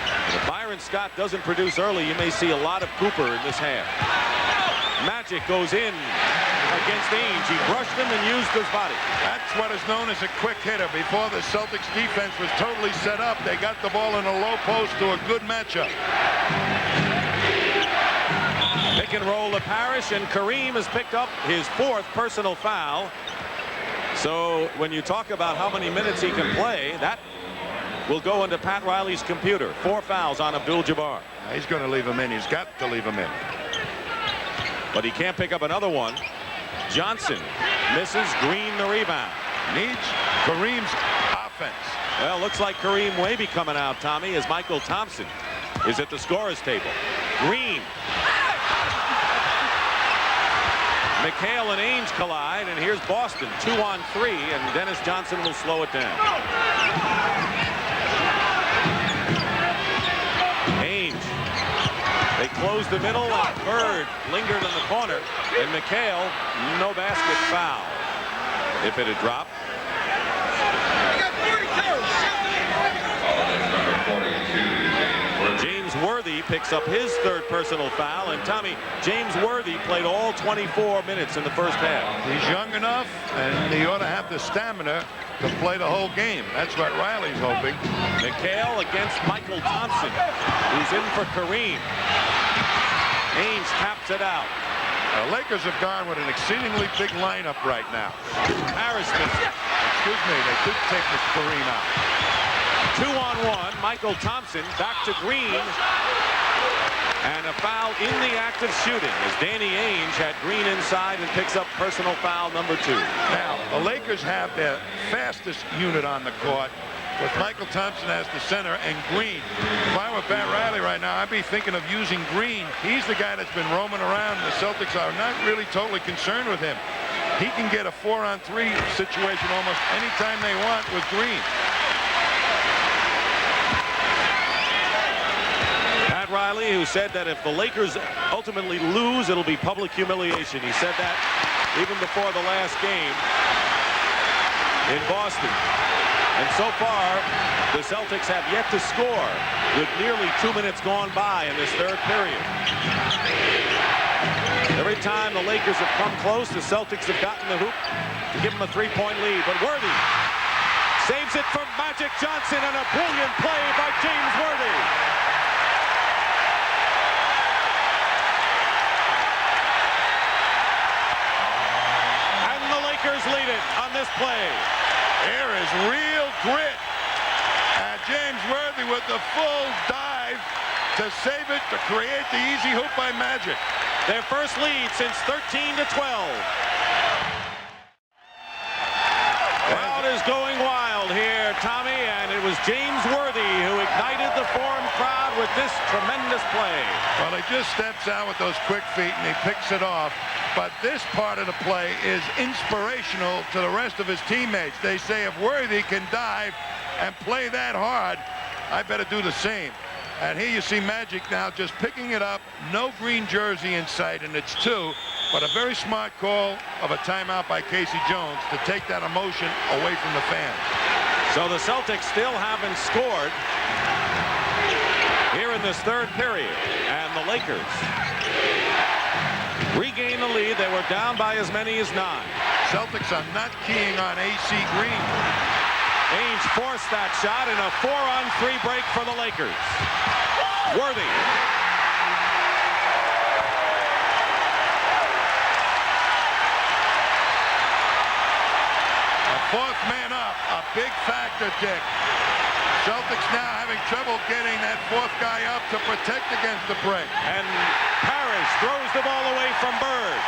And if Byron Scott doesn't produce early, you may see a lot of Cooper in this half. Magic goes in against Ainge. He brushed him and used his body. That's what is known as a quick hitter. Before the Celtics defense was totally set up, they got the ball in a low post to a good matchup. Pick and roll to Parrish, and Kareem has picked up his 4th personal foul. So when you talk about how many minutes he can play, that will go into Pat Riley's computer. 4 fouls on Abdul-Jabbar. He's going to leave him in. He's got to leave him in. But he can't pick up another one. Johnson misses. Green the rebound. Needs Kareem's offense. Well, looks like Kareem may be coming out, Tommy, as Michael Thompson is at the scorer's table. Green. McHale and Ainge collide, and here's Boston 2-on-3, and Dennis Johnson will slow it down. Ainge. They closed the middle, and Bird lingered in the corner, and McHale, no basket, foul. If it had dropped. James Worthy picks up his 3rd personal foul, and Tommy, James Worthy played all 24 minutes in the first half. He's young enough, and he ought to have the stamina to play the whole game. That's what Riley's hoping. McHale against Michael Thompson, who's in for Kareem. Ainge taps it out. The Lakers have gone with an exceedingly big lineup right now. Harris missed it. Excuse me, they could take Kareem out. 2-on-1. Michael Thompson back to Green. And a foul in the act of shooting as Danny Ainge had Green inside and picks up personal foul number 2. Now, the Lakers have their fastest unit on the court with Michael Thompson as the center and Green. If I were Pat Riley right now, I'd be thinking of using Green. He's the guy that's been roaming around. The Celtics are not really totally concerned with him. He can get a 4-on-3 situation almost anytime they want with Green. Pat Riley, who said that if the Lakers ultimately lose, it'll be public humiliation. He said that even before the last game in Boston. And so far, the Celtics have yet to score with nearly 2 minutes gone by in this 3rd period. Every time the Lakers have come close, the Celtics have gotten the hoop to give them a 3-point lead. But Worthy saves it from Magic Johnson, and a brilliant play by James Worthy. And the Lakers lead it on this play. There is real grit. And James Worthy with the full dive to save it, to create the easy hoop by Magic. Their first lead since 13-12. Crowd is going wild here, Tommy, and it was James Worthy who ignited the Forum crowd with this tremendous play. Well, he just steps out with those quick feet and he picks it off. But this part of the play is inspirational to the rest of his teammates. They say if Worthy can dive and play that hard, I better do the same. And here you see Magic now just picking it up. No green jersey in sight, and it's 2. But a very smart call of a timeout by Casey Jones to take that emotion away from the fans. So the Celtics still haven't scored here in this 3rd period. And the Lakers regain the lead. They were down by as many as 9. Celtics are not keying on AC Green. Ainge forced that shot in a 4-on-3 break for the Lakers. Worthy. A 4th man up, a big factor, Dick. Celtics now having trouble getting that 4th guy up to protect against the break. And Parrish throws the ball away from Bird.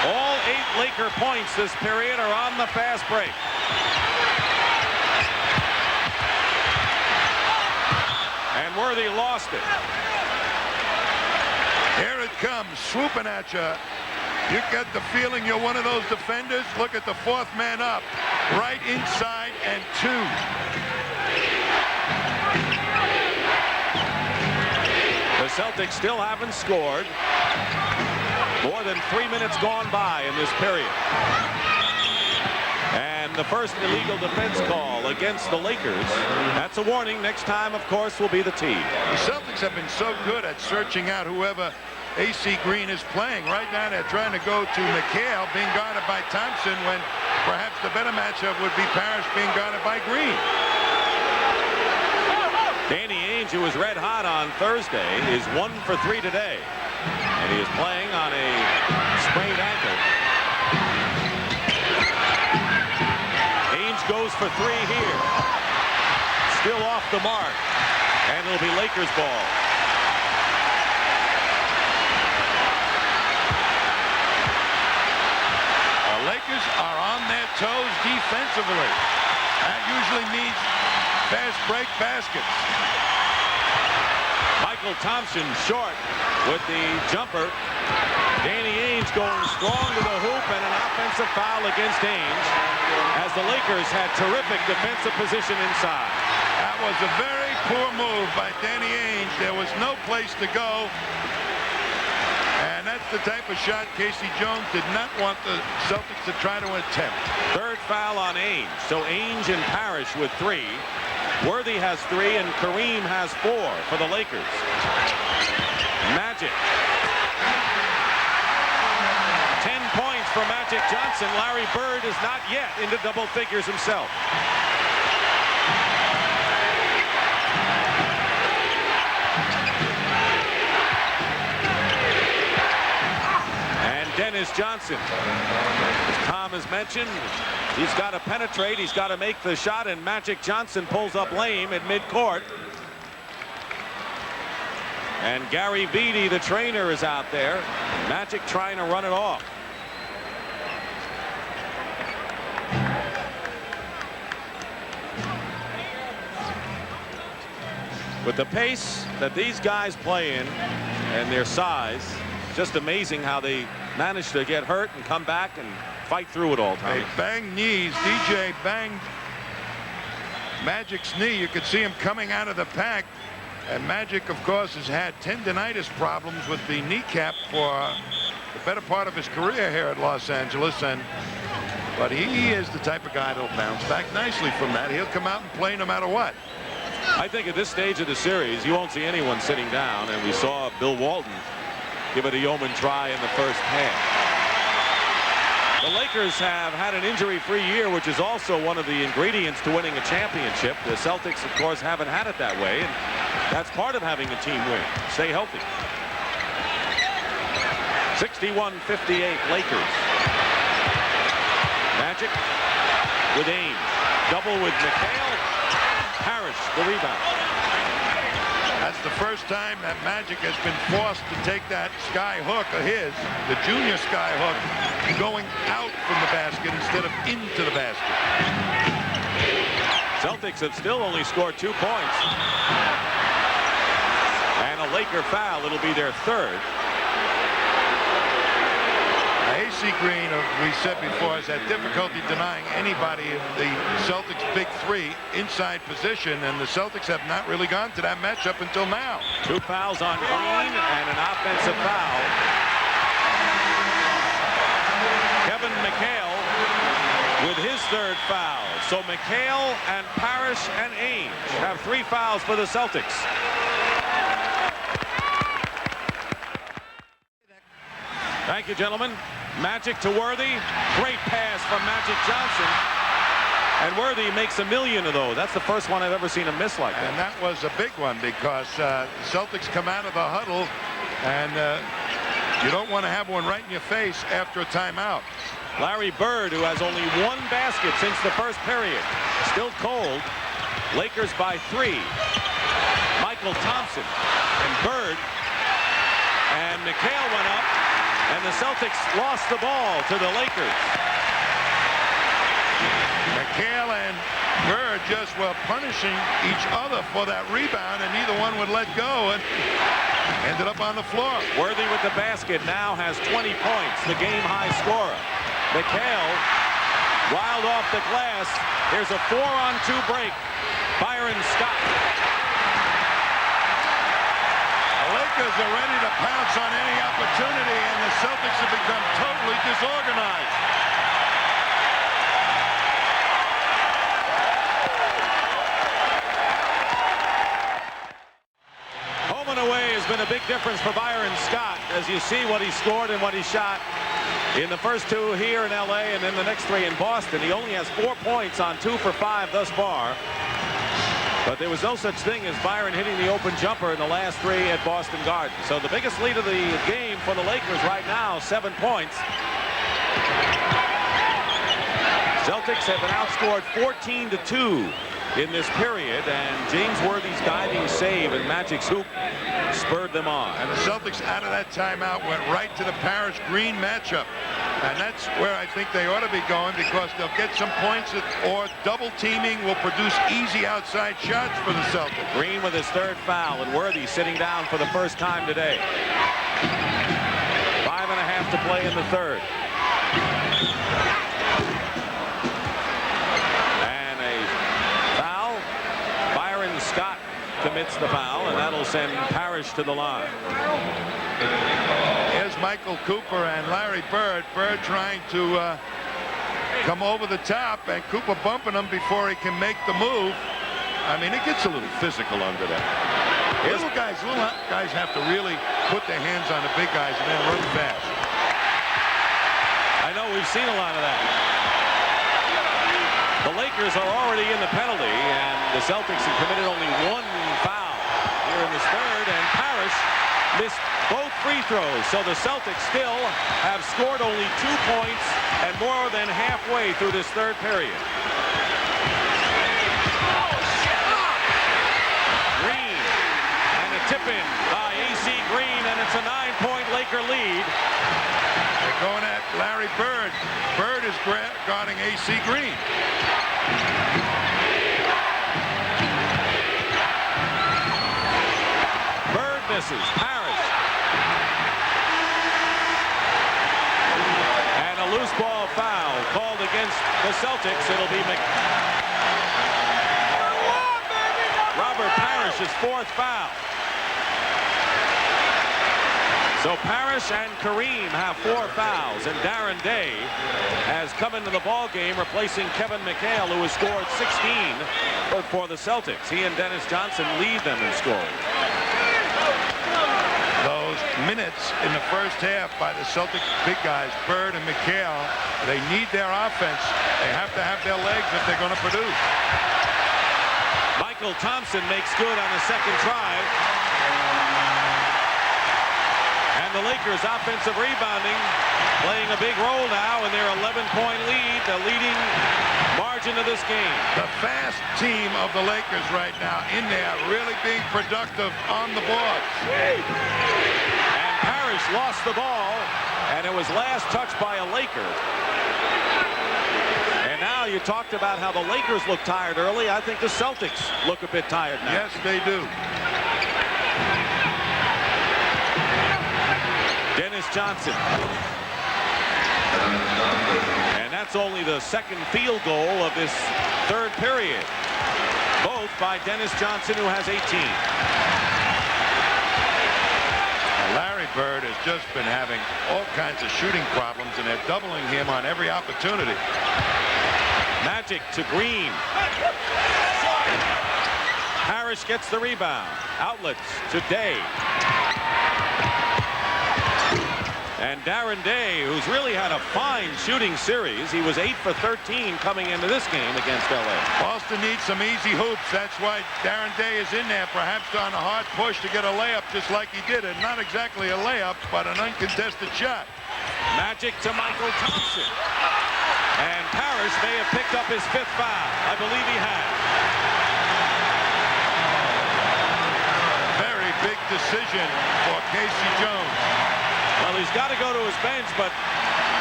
All 8 Laker points this period are on the fast break. And Worthy lost it. Here it comes, swooping at you. You get the feeling you're one of those defenders. Look at the 4th man up, right inside and 2. Celtics still haven't scored. More than 3 minutes gone by in this period. And the first illegal defense call against the Lakers. That's a warning. Next time, of course, will be the tee. The Celtics have been so good at searching out whoever AC Green is playing. Right now, they're trying to go to McHale being guarded by Thompson when perhaps the better matchup would be Parrish being guarded by Green. Danny Ainge, who was red hot on Thursday, is 1 for 3 today. And he is playing on a sprained ankle. Ainge goes for 3 here. Still off the mark. And it'll be Lakers ball. The Lakers are on their toes defensively. That usually means fast break baskets. Michael Thompson short with the jumper. Danny Ainge going strong to the hoop, and an offensive foul against Ainge as the Lakers had terrific defensive position inside. That was a very poor move by Danny Ainge. There was no place to go. And that's the type of shot Casey Jones did not want the Celtics to try to attempt. Third foul on Ainge. So Ainge and Parrish with 3. Worthy has 3 and Kareem has 4 for the Lakers. Magic. 10 points for Magic Johnson. Larry Bird is not yet into double figures himself. And Dennis Johnson, as Tom has mentioned, he's got to penetrate, he's got to make the shot, and Magic Johnson pulls up lame at midcourt. And Gary Vitti, the trainer, is out there. Magic trying to run it off. With the pace that these guys play in and their size, just amazing how they managed to get hurt and come back and fight through it all, Tommy. They banged knees. DJ banged Magic's knee. You could see him coming out of the pack. And Magic, of course, has had tendonitis problems with the kneecap for the better part of his career here at Los Angeles. But he is the type of guy that'll bounce back nicely from that. He'll come out and play no matter what. I think at this stage of the series, you won't see anyone sitting down. And we saw Bill Walton give it a yeoman try in the first half. The Lakers have had an injury-free year, which is also one of the ingredients to winning a championship. The Celtics, of course, haven't had it that way, and that's part of having a team win. Stay healthy. 61-58 Lakers. Magic with Ainge. Double with McHale. Parrish, the rebound. That's the first time that Magic has been forced to take that sky hook of his, the junior sky hook, going out from the basket instead of into the basket. Celtics have still only scored 2 points. And a Laker foul. It'll be their 3rd. AC Green, we said before, has had difficulty denying anybody the Celtics' big 3 inside position, and the Celtics have not really gone to that matchup until now. 2 fouls on Green and an offensive foul. Kevin McHale with his 3rd foul. So McHale and Parrish and Ainge have 3 fouls for the Celtics. Thank you, gentlemen. Magic to Worthy. Great pass from Magic Johnson. And Worthy makes $1 million of those. That's the first one I've ever seen him miss like that. And that was a big one because Celtics come out of the huddle, and you don't want to have one right in your face after a timeout. Larry Bird, who has only 1 basket since the first period. Still cold. Lakers by 3. Michael Thompson and Bird. And McHale went up. And the Celtics lost the ball to the Lakers. McHale and Bird just were punishing each other for that rebound, and neither one would let go, and ended up on the floor. Worthy with the basket now has 20 points, the game-high scorer. McHale, wild off the glass. Here's a 4-on-2 break. Byron Scott. The Lakers are ready to pounce on any opportunity, and the Celtics have become totally disorganized. Home and away has been a big difference for Byron Scott, as you see what he scored and what he shot in the first two here in LA and then the next three in Boston. He only has 4 points on 2 for 5 thus far. But there was no such thing as Byron hitting the open jumper in the last 3 at Boston Garden. So the biggest lead of the game for the Lakers right now, 7 points. Celtics have been outscored 14-2 in this period, and James Worthy's diving save and Magic's hoop spurred them on. And the Celtics, out of that timeout, went right to the Parrish-Green matchup. And that's where I think they ought to be going, because they'll get some points, or double teaming will produce easy outside shots for the Celtics. Green with his 3rd foul, and Worthy sitting down for the first time today. 5.5 to play in the 3rd. And a foul. Byron Scott commits the foul, and that'll send Parrish to the line. Here's Michael Cooper and Larry Bird. Bird trying to come over the top, and Cooper bumping him before he can make the move. I mean, it gets a little physical under that. Little guys have to really put their hands on the big guys and then run fast. I know, we've seen a lot of that. The Lakers are already in the penalty, and the Celtics have committed only 1 foul here in this 3rd, and Parrish missed both free throws. So the Celtics still have scored only 2 points and more than halfway through this 3rd period. Green, and a tip-in by A.C. Green, and it's a 9-point Laker lead. They're going at Larry Bird. Bird is guarding A.C. Green. Bird misses. Parrish. And a loose ball foul called against the Celtics. It'll be Robert Parrish's 4th foul. So Parrish and Kareem have 4 fouls, and Darren Day has come into the ball game replacing Kevin McHale, who has scored 16 for the Celtics. He and Dennis Johnson lead them in scoring. Those minutes in the first half by the Celtic big guys, Bird and McHale, they need their offense. They have to have their legs if they're going to produce. Michael Thompson makes good on the 2nd try. And the Lakers offensive rebounding playing a big role now in their 11-point lead, the leading margin of this game. The fast team of the Lakers right now in there, really being productive on the boards. And Parrish lost the ball, and it was last touched by a Laker. And now you talked about how the Lakers look tired early. I think the Celtics look a bit tired now. Yes, they do. Dennis Johnson. And that's only the 2nd field goal of this 3rd period. Both by Dennis Johnson, who has 18. Larry Bird has just been having all kinds of shooting problems, and they're doubling him on every opportunity. Magic to Green. Parrish gets the rebound. Outlets to Day. And Darren Day, who's really had a fine shooting series. He was 8 for 13 coming into this game against L.A. Boston needs some easy hoops. That's why Darren Day is in there, perhaps on a hard push to get a layup just like he did. And not exactly a layup, but an uncontested shot. Magic to Michael Thompson. And Parrish may have picked up his 5th foul. I believe he has. Very big decision for Casey Jones. Well, he's got to go to his bench, but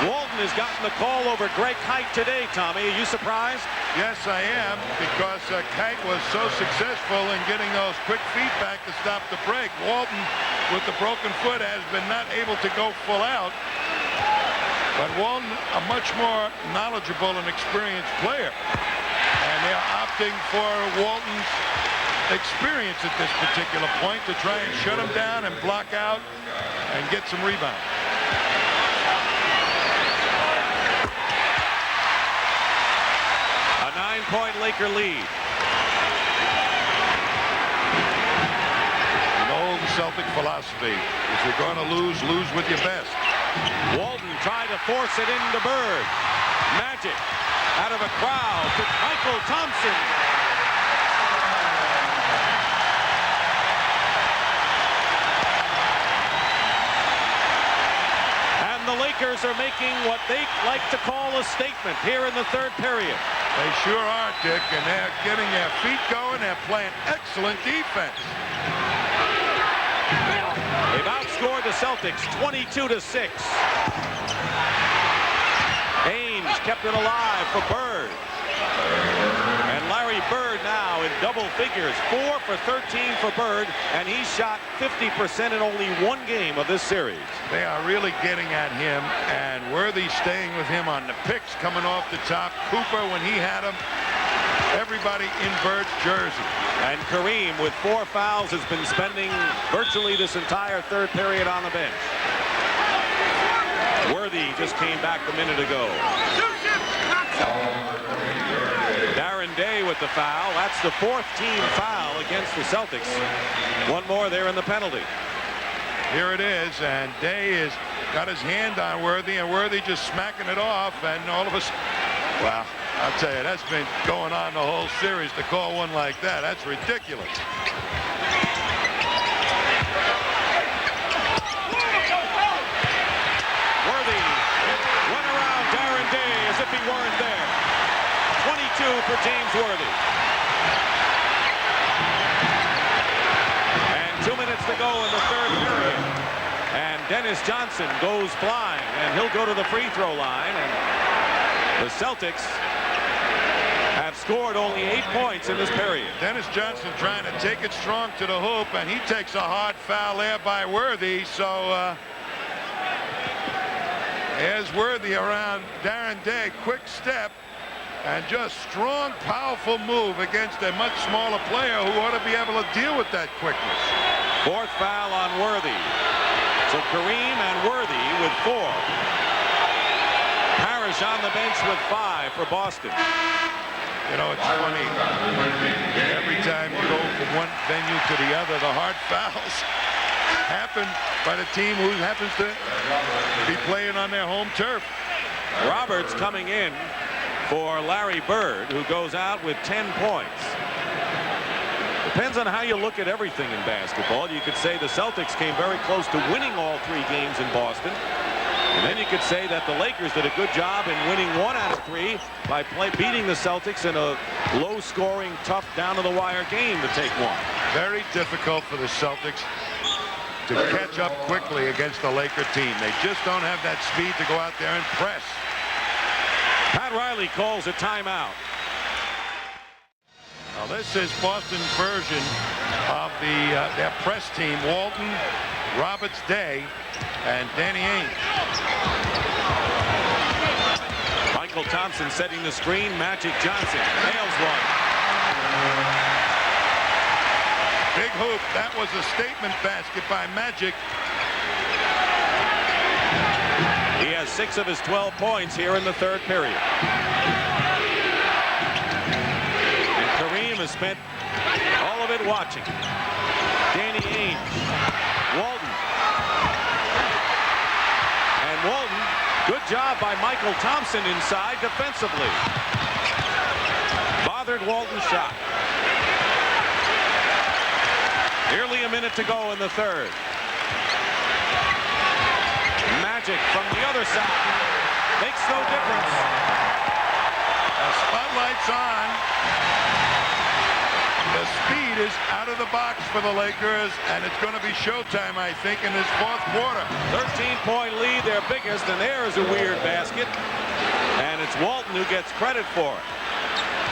Walton has gotten the call over Greg Kite today, Tommy. Are you surprised? Yes, I am, because Kite was so successful in getting those quick feet back to stop the break. Walton, with the broken foot, has been not able to go full out. But Walton, a much more knowledgeable and experienced player. And they're opting for Walton's experience at this particular point to try and shut him down and block out and get some rebound. A 9-point Laker lead. The Celtic philosophy. If you're going to lose, lose with your best. Walton tried to force it into Bird. Magic out of a crowd to Michael Thompson. And the Lakers are making what they like to call a statement here in the third period. They sure are, Dick, and they're getting their feet going. They're playing excellent defense. They've outscored the Celtics 22-6. Haynes kept it alive for Bird. And Larry Bird now in double figures. 4 for 13 for Bird, and he shot 50% in only one game of this series. They are really getting at him, and Worthy staying with him on the picks coming off the top. Cooper, when he had him, everybody in Bird's jersey. And Kareem, with 4 fouls, has been spending virtually this entire third period on the bench. Worthy just came back a minute ago. Darren Day with the foul. That's the 4th team foul against the Celtics. One more there in the penalty. Here it is, and Day has got his hand on Worthy, and Worthy just smacking it off, and all of a sudden, wow. I'll tell you, that's been going on the whole series. To call one like that, that's ridiculous. Worthy went around Darren Day as if he weren't there. 22 for James Worthy. And 2 minutes to go in the third period. And Dennis Johnson goes flying, and he'll go to the free throw line. And the Celtics have scored only 8 points in this period. Dennis Johnson trying to take it strong to the hoop, and he takes a hard foul there by Worthy. So there's Worthy around Darren Day. Quick step and just strong, powerful move against a much smaller player who ought to be able to deal with that quickness. 4th foul on Worthy. So Kareem and Worthy with 4. Parrish on the bench with 5 for Boston. You know, it's funny. Every time you go from one venue to the other, the hard fouls happen by the team who happens to be playing on their home turf. Roberts coming in for Larry Bird, who goes out with 10 points. Depends on how you look at everything in basketball. You could say the Celtics came very close to winning all 3 games in Boston. And then you could say that the Lakers did a good job in winning 1 out of 3 by beating the Celtics in a low-scoring, tough, down-to-the-wire game to take 1. Very difficult for the Celtics to catch up quickly against the Laker team. They just don't have that speed to go out there and press. Pat Riley calls a timeout. Now this is Boston's version of their press team. Walton, Roberts, Day, and Danny Ainge. Michael Thompson setting the screen. Magic Johnson nails one. Big hoop. That was a statement basket by Magic. He has 6 of his 12 points here in the third period. And Kareem has spent all of it watching. Danny Ainge. Walton. And Walton, good job by Michael Thompson inside defensively. Bothered Walton's shot. Nearly a minute to go in the third. Magic from the other side. Makes no difference. The spotlight's on. The speed is out of the box for the Lakers, and it's going to be showtime, I think, in this 4th quarter. 13-point lead, their biggest, and there is a weird basket. And it's Walton who gets credit for it.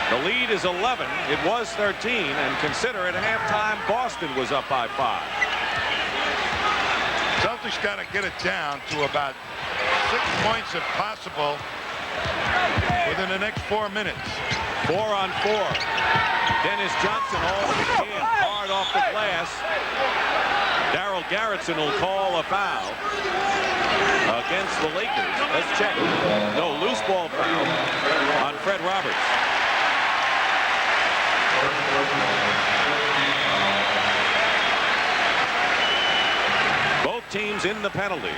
The lead is 11. It was 13, and consider at halftime, Boston was up by 5. Celtics got to get it down to about 6 points if possible within the next 4 minutes. 4-on-4. Dennis Johnson all in, hard off the glass. Darryl Garrettson will call a foul against the Lakers. Let's check. No, loose ball foul on Fred Roberts. Both teams in the penalty.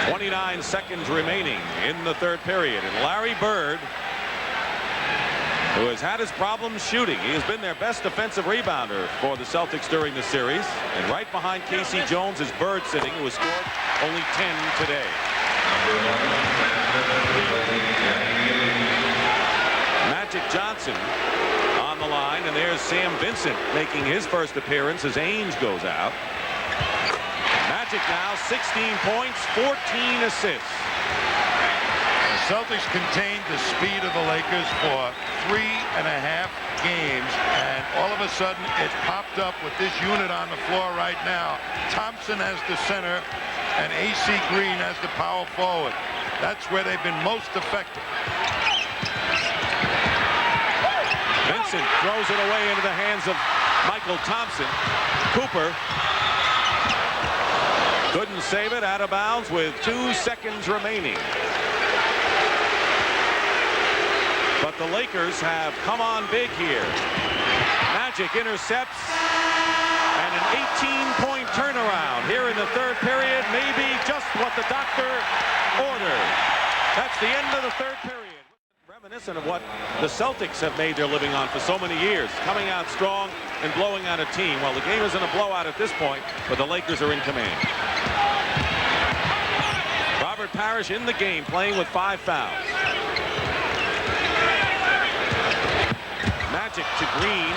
29 seconds remaining in the third period. And Larry Bird, who has had his problems shooting, he has been their best defensive rebounder for the Celtics during the series. And right behind Casey Jones is Bird sitting, who has scored only 10 today. Magic Johnson on the line, and there's Sam Vincent making his first appearance as Ainge goes out. Magic now 16 points, 14 assists. The Celtics contained the speed of the Lakers for 3.5 games, and all of a sudden it popped up with this unit on the floor right now. Thompson as the center and AC Green as the power forward. That's where they've been most effective. Vincent throws it away into the hands of Michael Thompson. Cooper couldn't save it, out of bounds with 2 seconds remaining. But the Lakers have come on big here. Magic intercepts, and an 18-point turnaround here in the third period, maybe just what the doctor ordered. That's the end of the third period. Reminiscent of what the Celtics have made their living on for so many years, coming out strong and blowing out a team. Well, the game isn't a blowout at this point, but the Lakers are in command. Robert Parrish in the game, playing with 5 fouls. Magic to Green,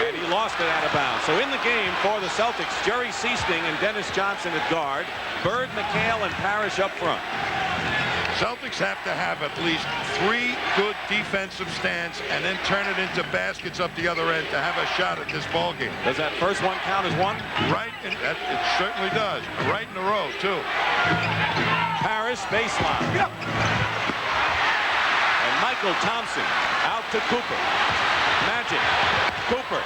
and he lost it out of bounds. So in the game for the Celtics, Jerry Seasting and Dennis Johnson at guard, Bird, McHale, and Parrish up front. Celtics have to have at least 3 good defensive stands and then turn it into baskets up the other end to have a shot at this ball game. Does that first one count as one? Right, and it certainly does. Right in a row, too. Parrish baseline. Yep. And Michael Thompson out to Cooper. Magic. Cooper.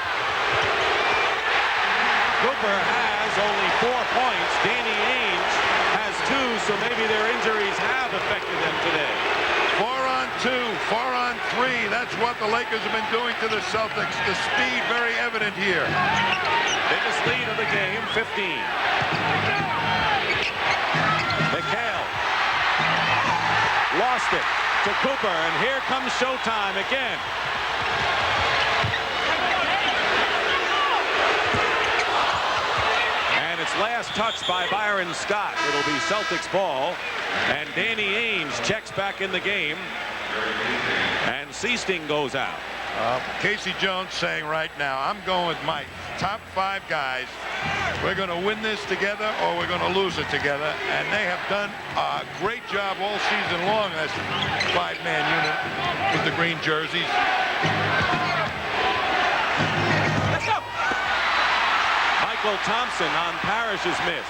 Cooper has only 4 points. Danny Ainge has 2, so maybe their injuries have affected them today. 4-on-2, 4-on-3. That's what the Lakers have been doing to the Celtics. The speed very evident here. Biggest lead of the game, 15. McHale lost it to Cooper, and here comes showtime again. And it's last touched by Byron Scott. It'll be Celtics ball, and Danny Ainge checks back in the game, and Seasting goes out. Casey Jones saying right now, I'm going with my top 5 guys. We're going to win this together or we're going to lose it together. And they have done a great job all season long. That's a 5-man unit with the green jerseys. Let's go. Michael Thompson on Parrish's miss.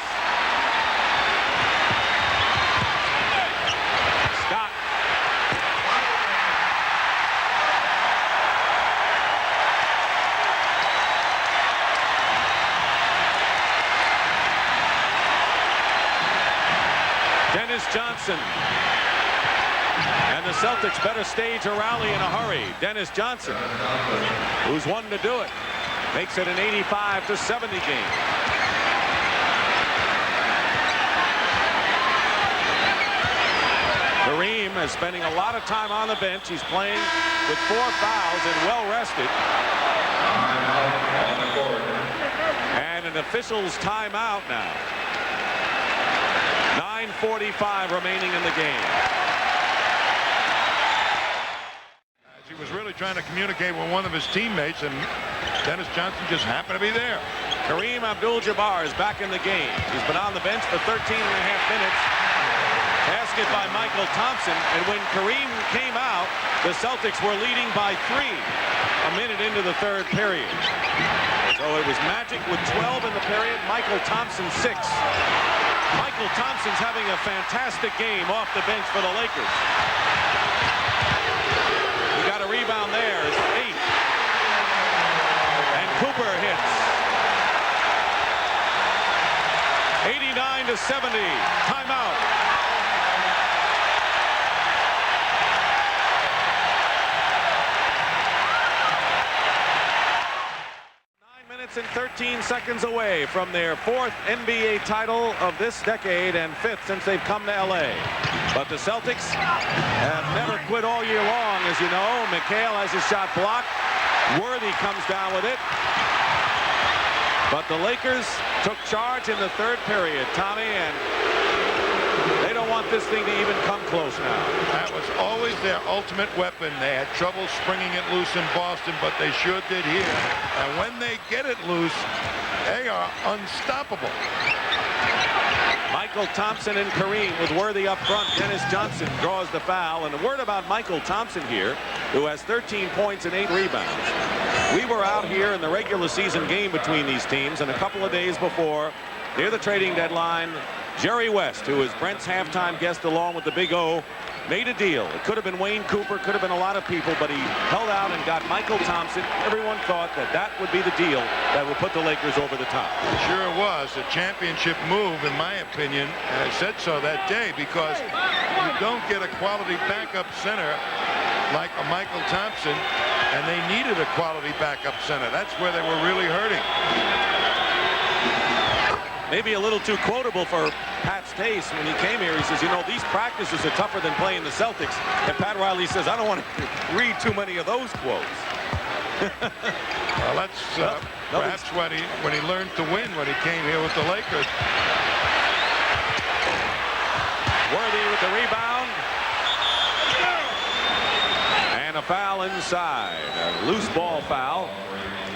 Scott. Dennis Johnson. And the Celtics better stage a rally in a hurry. Dennis Johnson, who's one to do it, makes it an 85-70 game. Kareem is spending a lot of time on the bench. He's playing with 4 fouls and well rested. And an official's timeout now. 9:45 remaining in the game. As he was really trying to communicate with one of his teammates, and Dennis Johnson just happened to be there. Kareem Abdul-Jabbar is back in the game. He's been on the bench for 13.5 minutes. Basket by Michael Thompson, and when Kareem came out, the Celtics were leading by 3 a minute into the third period. So it was Magic with 12 in the period, Michael Thompson 6. Michael Thompson's having a fantastic game off the bench for the Lakers. a rebound there. It's 8. And Cooper hits. 89-70. Timeout. 9 minutes and 13 seconds away from their 4th NBA title of this decade and 5th since they've come to LA. But the Celtics have never quit all year long, as you know. McHale has his shot blocked. Worthy comes down with it. But the Lakers took charge in the 3rd period, Tommy, and they don't want this thing to even come close now. That was always their ultimate weapon. They had trouble springing it loose in Boston, but they sure did here. And when they get it loose, they are unstoppable. Michael Thompson and Kareem with Worthy up front. Dennis Johnson draws the foul. And a word about Michael Thompson here, who has 13 points and 8 rebounds. We were out here in the regular season game between these teams, and a couple of days before, near the trading deadline, Jerry West, who is Brent's halftime guest along with the Big O, made a deal. It could have been Wayne Cooper, could have been a lot of people, but he held out and got Michael Thompson. Everyone thought that that would be the deal that would put the Lakers over the top. It sure was a championship move, in my opinion. And I said so that day, because you don't get a quality backup center like a Michael Thompson, and they needed a quality backup center. That's where they were really hurting. Maybe a little too quotable for Pat's taste. When he came here, he says, you know, these practices are tougher than playing the Celtics. And Pat Riley says, I don't want to read too many of those quotes. Well, that's perhaps when he learned to win when he came here with the Lakers. Worthy with the rebound. And a foul inside. A loose ball foul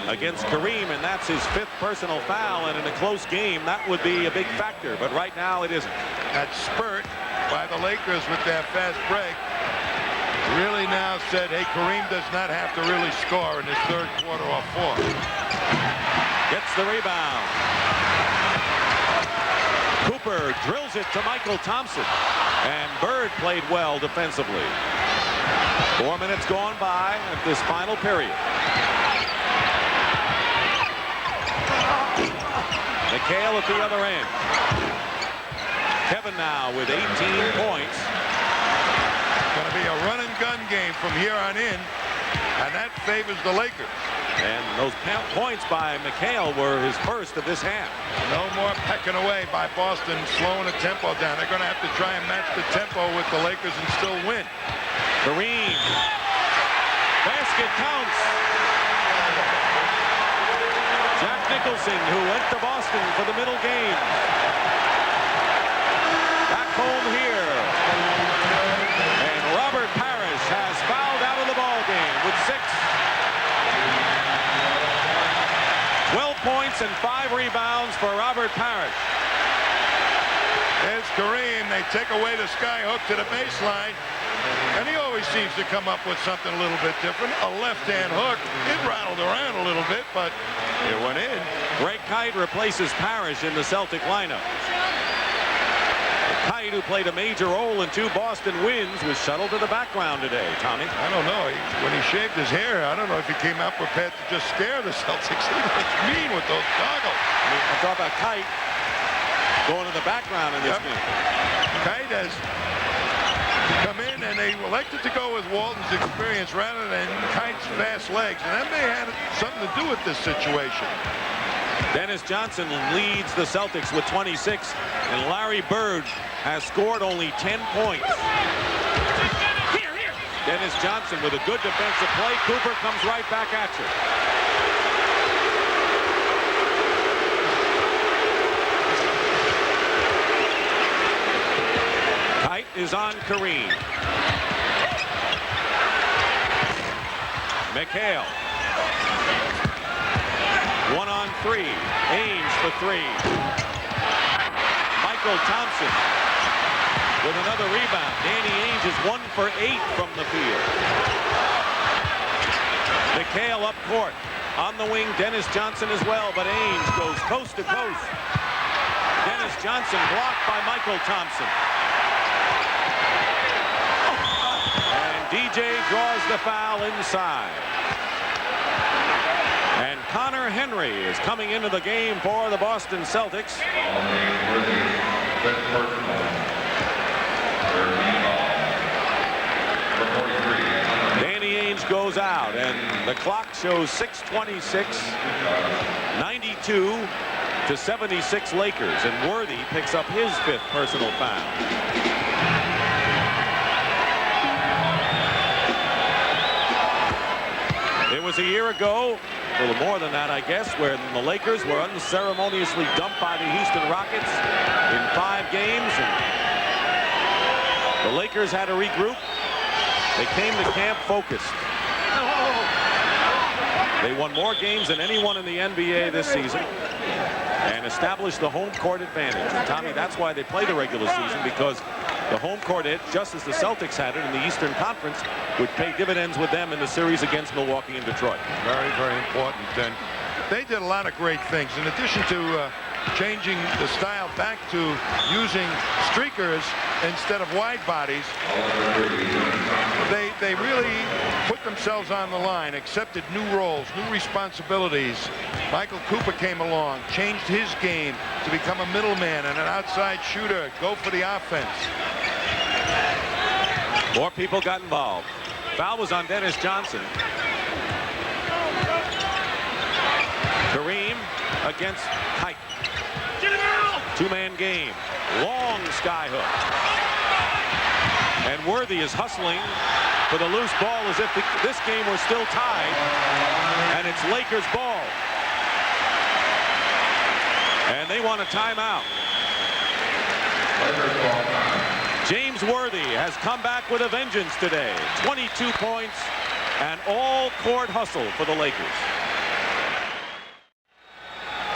against Kareem, and that's his 5th personal foul, and in a close game that would be a big factor, but right now it isn't. That spurt by the Lakers with that fast break really now said, hey, Kareem does not have to really score in this 3rd quarter or 4th. Gets the rebound. Cooper drills it to Michael Thompson, and Bird played well defensively. 4 minutes gone by at this final period. McHale at the other end. Kevin now with 18 points. Going to be a run and gun game from here on in, and that favors the Lakers. And those points by McHale were his first of this half. No more pecking away by Boston, slowing the tempo down. They're going to have to try and match the tempo with the Lakers and still win. Kareem. Basket counts. Jack Nicholson, who went to Boston for the middle game. Back home here. And Robert Parrish has fouled out of the ball game with 6. 12 points and 5 rebounds for Robert Parrish. There's Kareem. They take away the sky hook to the baseline. And he always seems to come up with something a little bit different. A left-hand hook. It rattled around a little bit, but it went in. Greg Kite replaces Parrish in the Celtic lineup. Kite, who played a major role in 2 Boston wins, was shuttled to the background today, Tommy. I don't know. When he shaved his hair, I don't know if he came out prepared to just scare the Celtics. He looks mean with those goggles. I'm talking about Kite going to the background in this game. Kite has come in, and they elected to go with Walton's experience rather than Kite's fast legs, and that may have something to do with this situation. Dennis Johnson leads the Celtics with 26, and Larry Bird has scored only 10 points. Dennis Johnson with a good defensive play. Cooper comes right back at you. Kite is on Kareem. McHale. 1-on-3. Ainge for 3. Michael Thompson with another rebound. Danny Ainge is 1 for 8 from the field. McHale up court. On the wing, Dennis Johnson as well, but Ainge goes coast to coast. Dennis Johnson blocked by Michael Thompson. And DJ draws the foul inside. And Connor Henry is coming into the game for the Boston Celtics. Danny Ainge goes out, and the clock shows 6:26, 92 to 76 Lakers, and Worthy picks up his 5th personal foul. It was a year ago, a little more than that, I guess, where the Lakers were unceremoniously dumped by the Houston Rockets in 5 games. And the Lakers had to regroup. They came to camp focused. They won more games than anyone in the NBA this season and established the home court advantage. And Tommy, that's why they play the regular season, because the home court edge, just as the Celtics had it in the Eastern Conference, would pay dividends with them in the series against Milwaukee and Detroit. Very, very important. And they did a lot of great things. In addition to changing the style back to using streakers instead of wide bodies, they really put themselves on the line, accepted new roles, new responsibilities. Michael Cooper came along, changed his game to become a middleman and an outside shooter, go for the offense. More people got involved. Foul was on Dennis Johnson. Kareem against Kite. 2-man game. Long skyhook. And Worthy is hustling for the loose ball as if this game were still tied. And it's Lakers ball. And they want a timeout. James Worthy has come back with a vengeance today. 22 points and all-court hustle for the Lakers.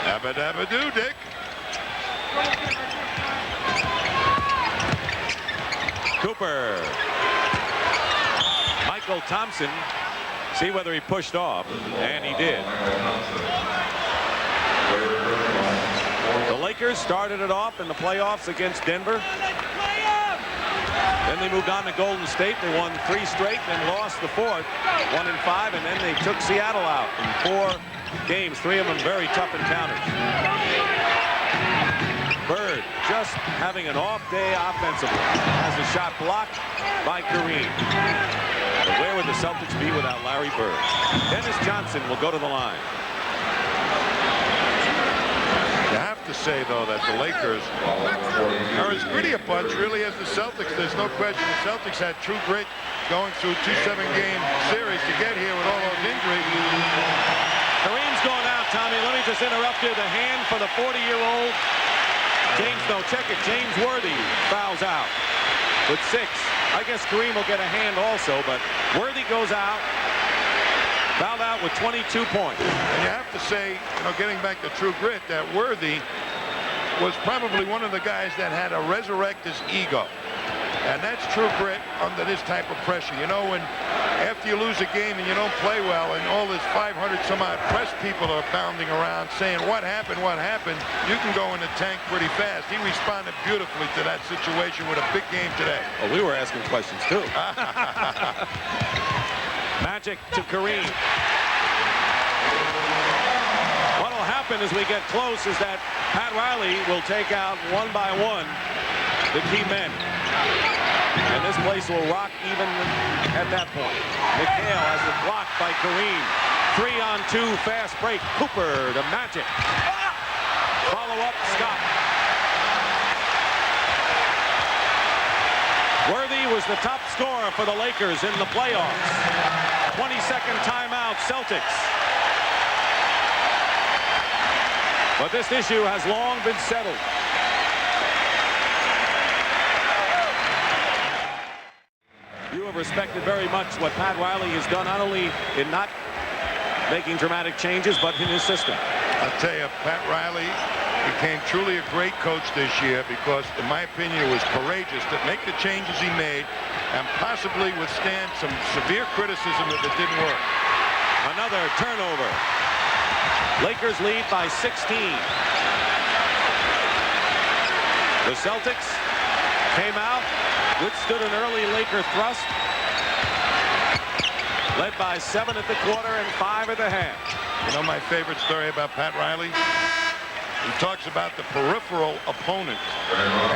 Abba-dabba-doo, Dick. Cooper. Michael Thompson. See whether he pushed off, and he did. The Lakers started it off in the playoffs against Denver. Then they moved on to Golden State. They won 3 straight, then lost the 4th, 1 in 5, and then they took Seattle out in 4 games, 3 of them very tough encounters. Bird just having an off day offensively. Has a shot blocked by Kareem. But where would the Celtics be without Larry Bird? Dennis Johnson will go to the line. You have to say, though, that the Lakers are as gritty a bunch, really, as the Celtics. There's no question the Celtics had true grit going through 2 7-game series to get here with all those injuries. Kareem's going out, Tommy. Let me just interrupt you. The hand for the 40-year-old. Check it. James Worthy fouls out with 6. I guess Kareem will get a hand also, but Worthy goes out. Fouled out with 22 points. And you have to say, getting back to true grit, that Worthy was probably one of the guys that had to resurrect his ego. And that's true grit under this type of pressure. When after you lose a game and you don't play well and all this 500-some-odd press people are bounding around saying, what happened, you can go in the tank pretty fast. He responded beautifully to that situation with a big game today. Oh, we were asking questions, too. Magic to Kareem. What'll happen as we get close is that Pat Riley will take out one by one the key men. And this place will rock even at that point. McHale has it blocked by Kareem. 3-on-2 fast break. Cooper to Magic. Follow up, Scott. Worthy was the top scorer for the Lakers in the playoffs. 22nd timeout, Celtics. But this issue has long been settled. You have respected very much what Pat Riley has done, not only in not making dramatic changes, but in his system. I'll tell you, Pat Riley became truly a great coach this year because, in my opinion, it was courageous to make the changes he made and possibly withstand some severe criticism if it didn't work. Another turnover. Lakers lead by 16. The Celtics came out, withstood an early Laker thrust, led by 7 at the quarter and 5 at the half. You know my favorite story about Pat Riley? He talks about the peripheral opponent,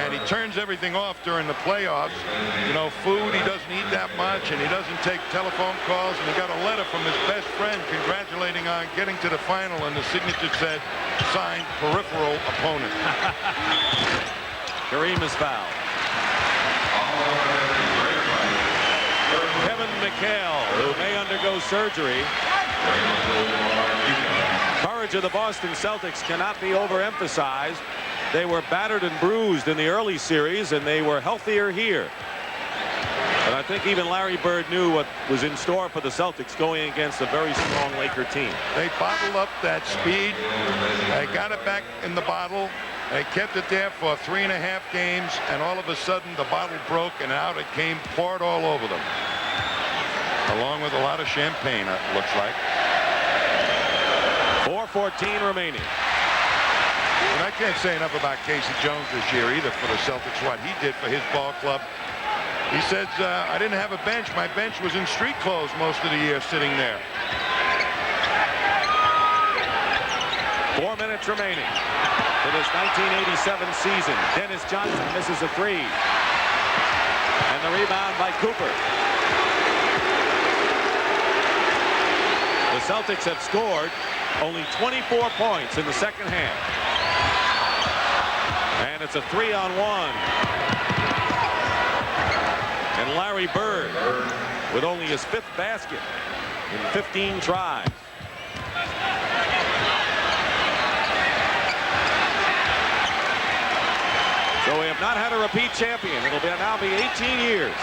and he turns everything off during the playoffs. You know, food, he doesn't eat that much, and he doesn't take telephone calls, and he got a letter from his best friend congratulating on getting to the final, and the signature said, signed, peripheral opponent. Kareem is fouled. Kevin McHale, who may undergo surgery. Courage of the Boston Celtics cannot be overemphasized. They were battered and bruised in the early series, and they were healthier here. But I think even Larry Bird knew what was in store for the Celtics going against a very strong Laker team. They bottled up that speed. They got it back in the bottle. They kept it there for 3.5 games, and all of a sudden the bottle broke, and out it came, poured all over them. Along with a lot of champagne, it looks like. 4:14 remaining. And I can't say enough about Casey Jones this year either for the Celtics, what he did for his ball club. He says, I didn't have a bench. My bench was in street clothes most of the year sitting there. 4 minutes remaining for this 1987 season. Dennis Johnson misses a 3. And the rebound by Cooper. The Celtics have scored only 24 points in the second half. And it's a 3-on-1. And Larry Bird with only his 5th basket in 15 tries. So we have not had a repeat champion. It'll now be 18 years.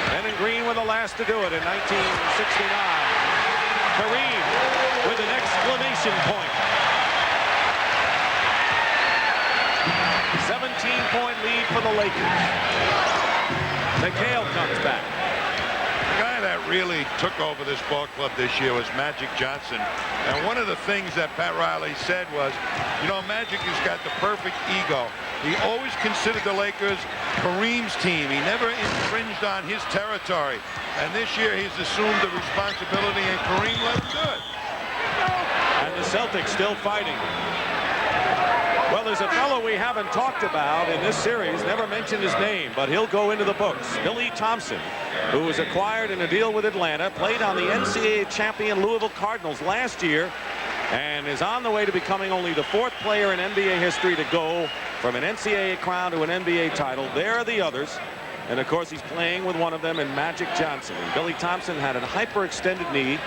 Ben and Green were the last to do it in 1969. Kareem with an exclamation point. 17-point lead for the Lakers. McHale comes back. The guy that really took over this ball club this year was Magic Johnson. And one of the things that Pat Riley said was, you know, Magic has got the perfect ego. He always considered the Lakers Kareem's team. He never infringed on his territory. And this year he's assumed the responsibility, and Kareem let him do it. And the Celtics still fighting. Well, there's a fellow we haven't talked about in this series, never mentioned his name, but he'll go into the books. Billy Thompson, who was acquired in a deal with Atlanta, played on the NCAA champion Louisville Cardinals last year, and is on the way to becoming only the 4th player in NBA history to go from an NCAA crown to an NBA title. There are the others. And of course, he's playing with one of them in Magic Johnson. And Billy Thompson had a hyperextended knee,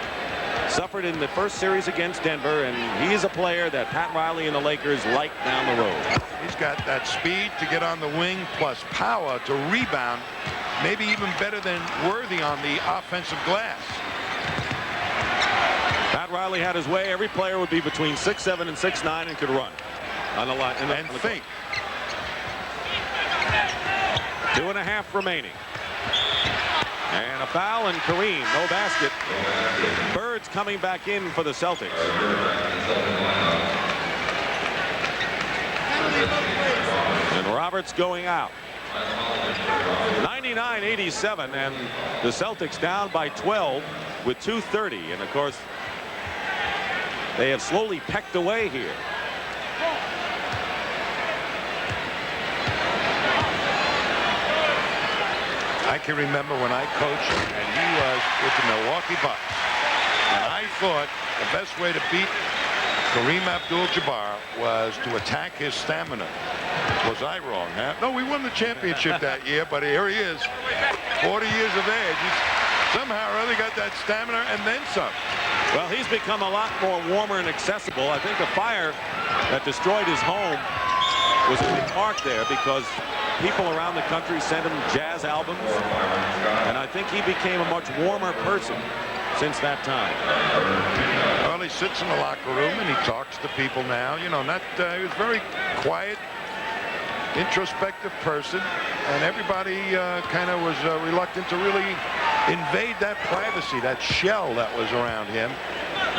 suffered in the first series against Denver, and he's a player that Pat Riley and the Lakers like down the road. He's got that speed to get on the wing, plus power to rebound, maybe even better than Worthy on the offensive glass. Pat Riley had his way. Every player would be between 6'7" and 6'9" and could run on the line. And think. 2.5 remaining. And a foul, and Kareem, no basket. Bird's coming back in for the Celtics. And Roberts going out. 99-87, and the Celtics down by 12 with 2:30. And of course, they have slowly pecked away here. I can remember when I coached, and he was with the Milwaukee Bucks. And I thought the best way to beat Kareem Abdul-Jabbar was to attack his stamina. Was I wrong, huh? No, we won the championship that year, but here he is, 40 years of age. He's somehow or other got that stamina and then some. Well, he's become a lot more warmer and accessible. I think the fire that destroyed his home was a big mark there, because people around the country sent him jazz albums, and I think he became a much warmer person since that time. Well, he sits in the locker room and he talks to people now. You know, he was very quiet, introspective person, and everybody kind of was reluctant to really invade that privacy, that shell that was around him.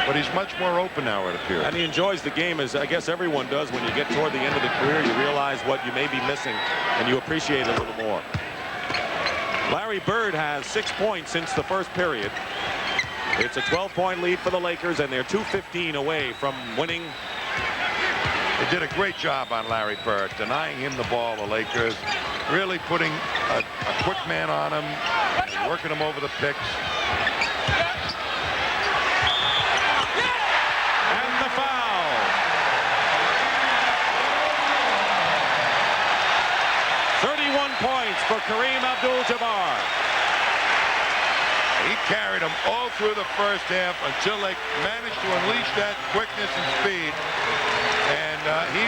But he's much more open now, it appears. And he enjoys the game, as I guess everyone does. When you get toward the end of the career, you realize what you may be missing, and you appreciate it a little more. Larry Bird has 6 points since the first period. It's a 12-point lead for the Lakers, and they're 2:15 away from winning. They did a great job on Larry Bird, denying him the ball, the Lakers. Really putting a quick man on him, and working him over the picks. And the foul. Points for Kareem Abdul-Jabbar. He carried them all through the first half until they managed to unleash that quickness and speed. And he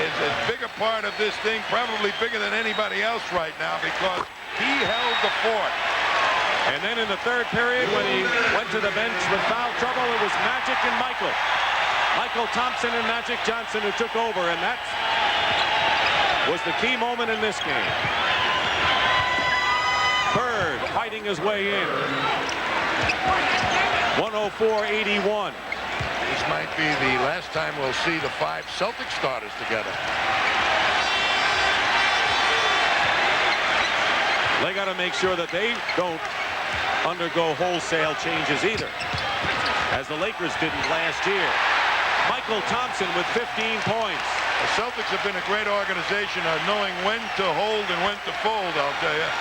is as big a part of this thing, probably bigger than anybody else right now, because he held the fort. And then in the third period, when he went to the bench with foul trouble, it was Magic and Michael Thompson and Magic Johnson who took over, and that was the key moment in this game. Bird fighting his way in. 104-81. This might be the last time we'll see the 5 Celtics starters together. They got to make sure that they don't undergo wholesale changes either, as the Lakers didn't last year. Michael Thompson with 15 points. The Celtics have been a great organization of knowing when to hold and when to fold, I'll tell you.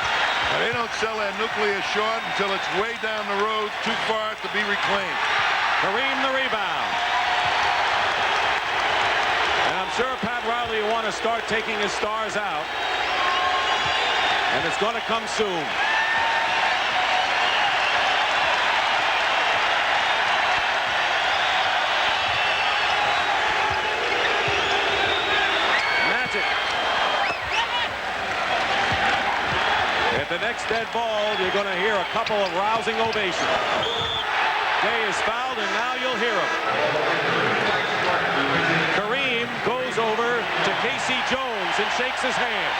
They don't sell their nuclear short until it's way down the road, too far to be reclaimed. Kareem the rebound. And I'm sure Pat Riley will want to start taking his stars out. And it's going to come soon. At the next dead ball, you're going to hear a couple of rousing ovations. Day is fouled, and now you'll hear him. Kareem goes over to Casey Jones and shakes his hand.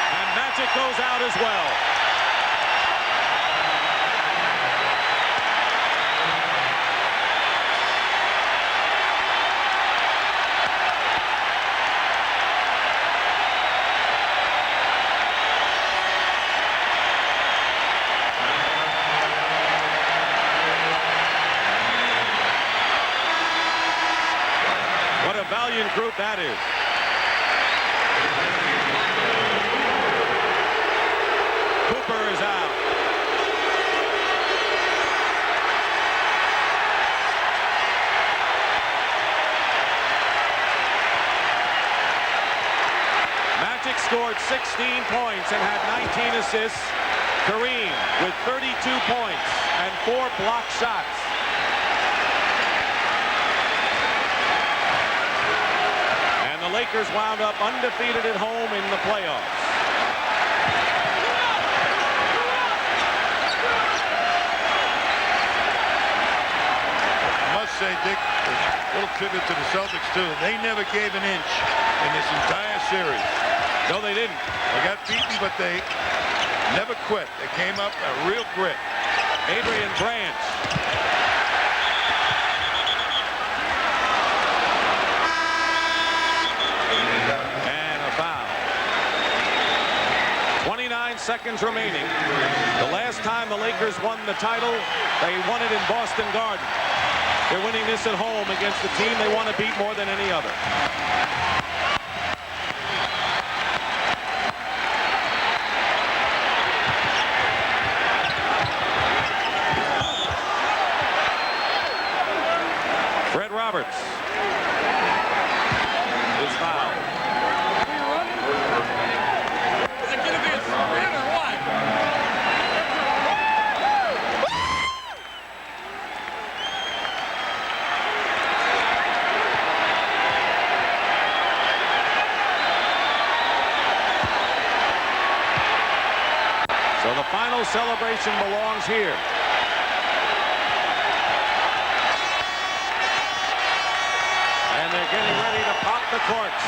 And Magic goes out as well. Valiant group that is. Cooper is out. Magic scored 16 points and had 19 assists. Kareem with 32 points and 4 block shots. The Lakers wound up undefeated at home in the playoffs. I must say, Dick, a little tribute to the Celtics, too. They never gave an inch in this entire series. No, they didn't. They got beaten, but they never quit. They came up a real grit. Adrian Branch. Seconds remaining. The last time the Lakers won the title, they won it in Boston Garden. They're winning this at home against the team they want to beat more than any other. Fred Roberts is fouled. So the final celebration belongs here. And they're getting ready to pop the corks.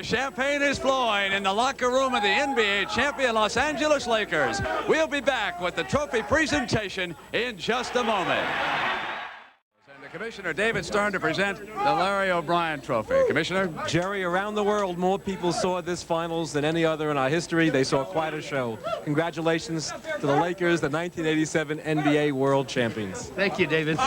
champagne is flowing in the locker room of the NBA champion Los Angeles Lakers. We'll be back with the trophy presentation in just a moment. And the Commissioner David Stern to present the Larry O'Brien Trophy. Commissioner? Jerry, around the world, more people saw this finals than any other in our history. They saw quite a show. Congratulations to the Lakers, the 1987 NBA World Champions. Thank you, David.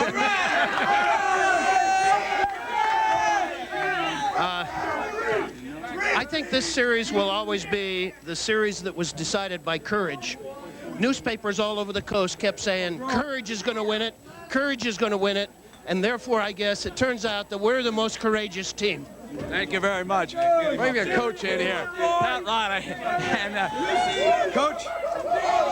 I think this series will always be the series that was decided by courage. Newspapers all over the coast kept saying, courage is going to win it, courage is going to win it, and therefore I guess it turns out that we're the most courageous team. Thank you very much. Bring your coach in here, Pat Riley. And Coach,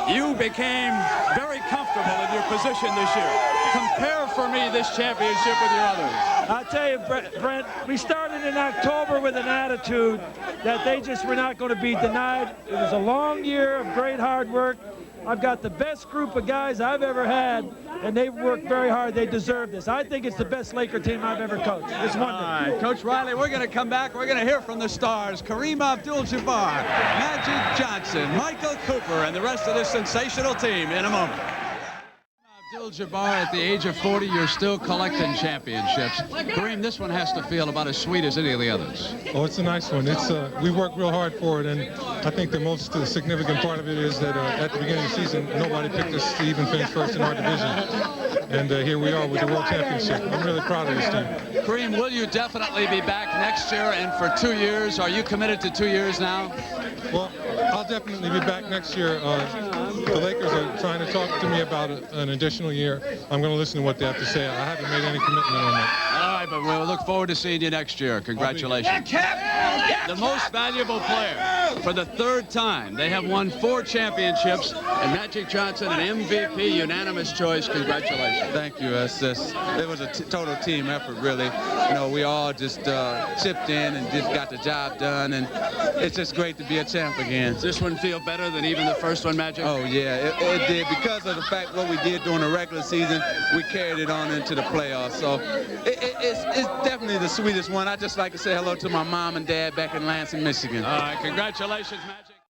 you became very comfortable in your position this year. Compare for me this championship with your others. I'll tell you, Brent, we started in October with an attitude that they just were not going to be denied. It was a long year of great hard work. I've got the best group of guys I've ever had, and they've worked very hard. They deserve this. I think it's the best Laker team I've ever coached. It's wonderful. All right, Coach Riley, we're going to come back. We're going to hear from the stars, Kareem Abdul-Jabbar, Magic Johnson, Michael Cooper, and the rest of this sensational team in a moment. Abdul-Jabbar, at the age of 40, you're still collecting championships. Kareem, this one has to feel about as sweet as any of the others. Oh, it's a nice one. It's we worked real hard for it, and I think the most significant part of it is that at the beginning of the season, nobody picked us to even finish first in our division. And here we are with the World Championship. I'm really proud of this team. Kareem, will you definitely be back next year and for 2 years? Are you committed to 2 years now? Well, I'll definitely be back next year. The Lakers are trying to talk to me about an additional year. I'm going to listen to what they have to say. I haven't made any commitment on that. All right, but we'll look forward to seeing you next year. Congratulations. The most valuable player for the third time. They have won 4 championships, and Magic Johnson, an MVP, unanimous choice. Congratulations. Thank you. It was a total team effort, really. You know, we all just chipped in and just got the job done, and it's just great to be a champ again. Does this one feel better than even the first one, Magic? Oh, yeah, it did. Because of the fact what we did during the regular season, we carried it on into the playoffs. So it's definitely the sweetest one. I just like to say hello to my mom and dad back in Lansing, Michigan. All right, congratulations, Magic.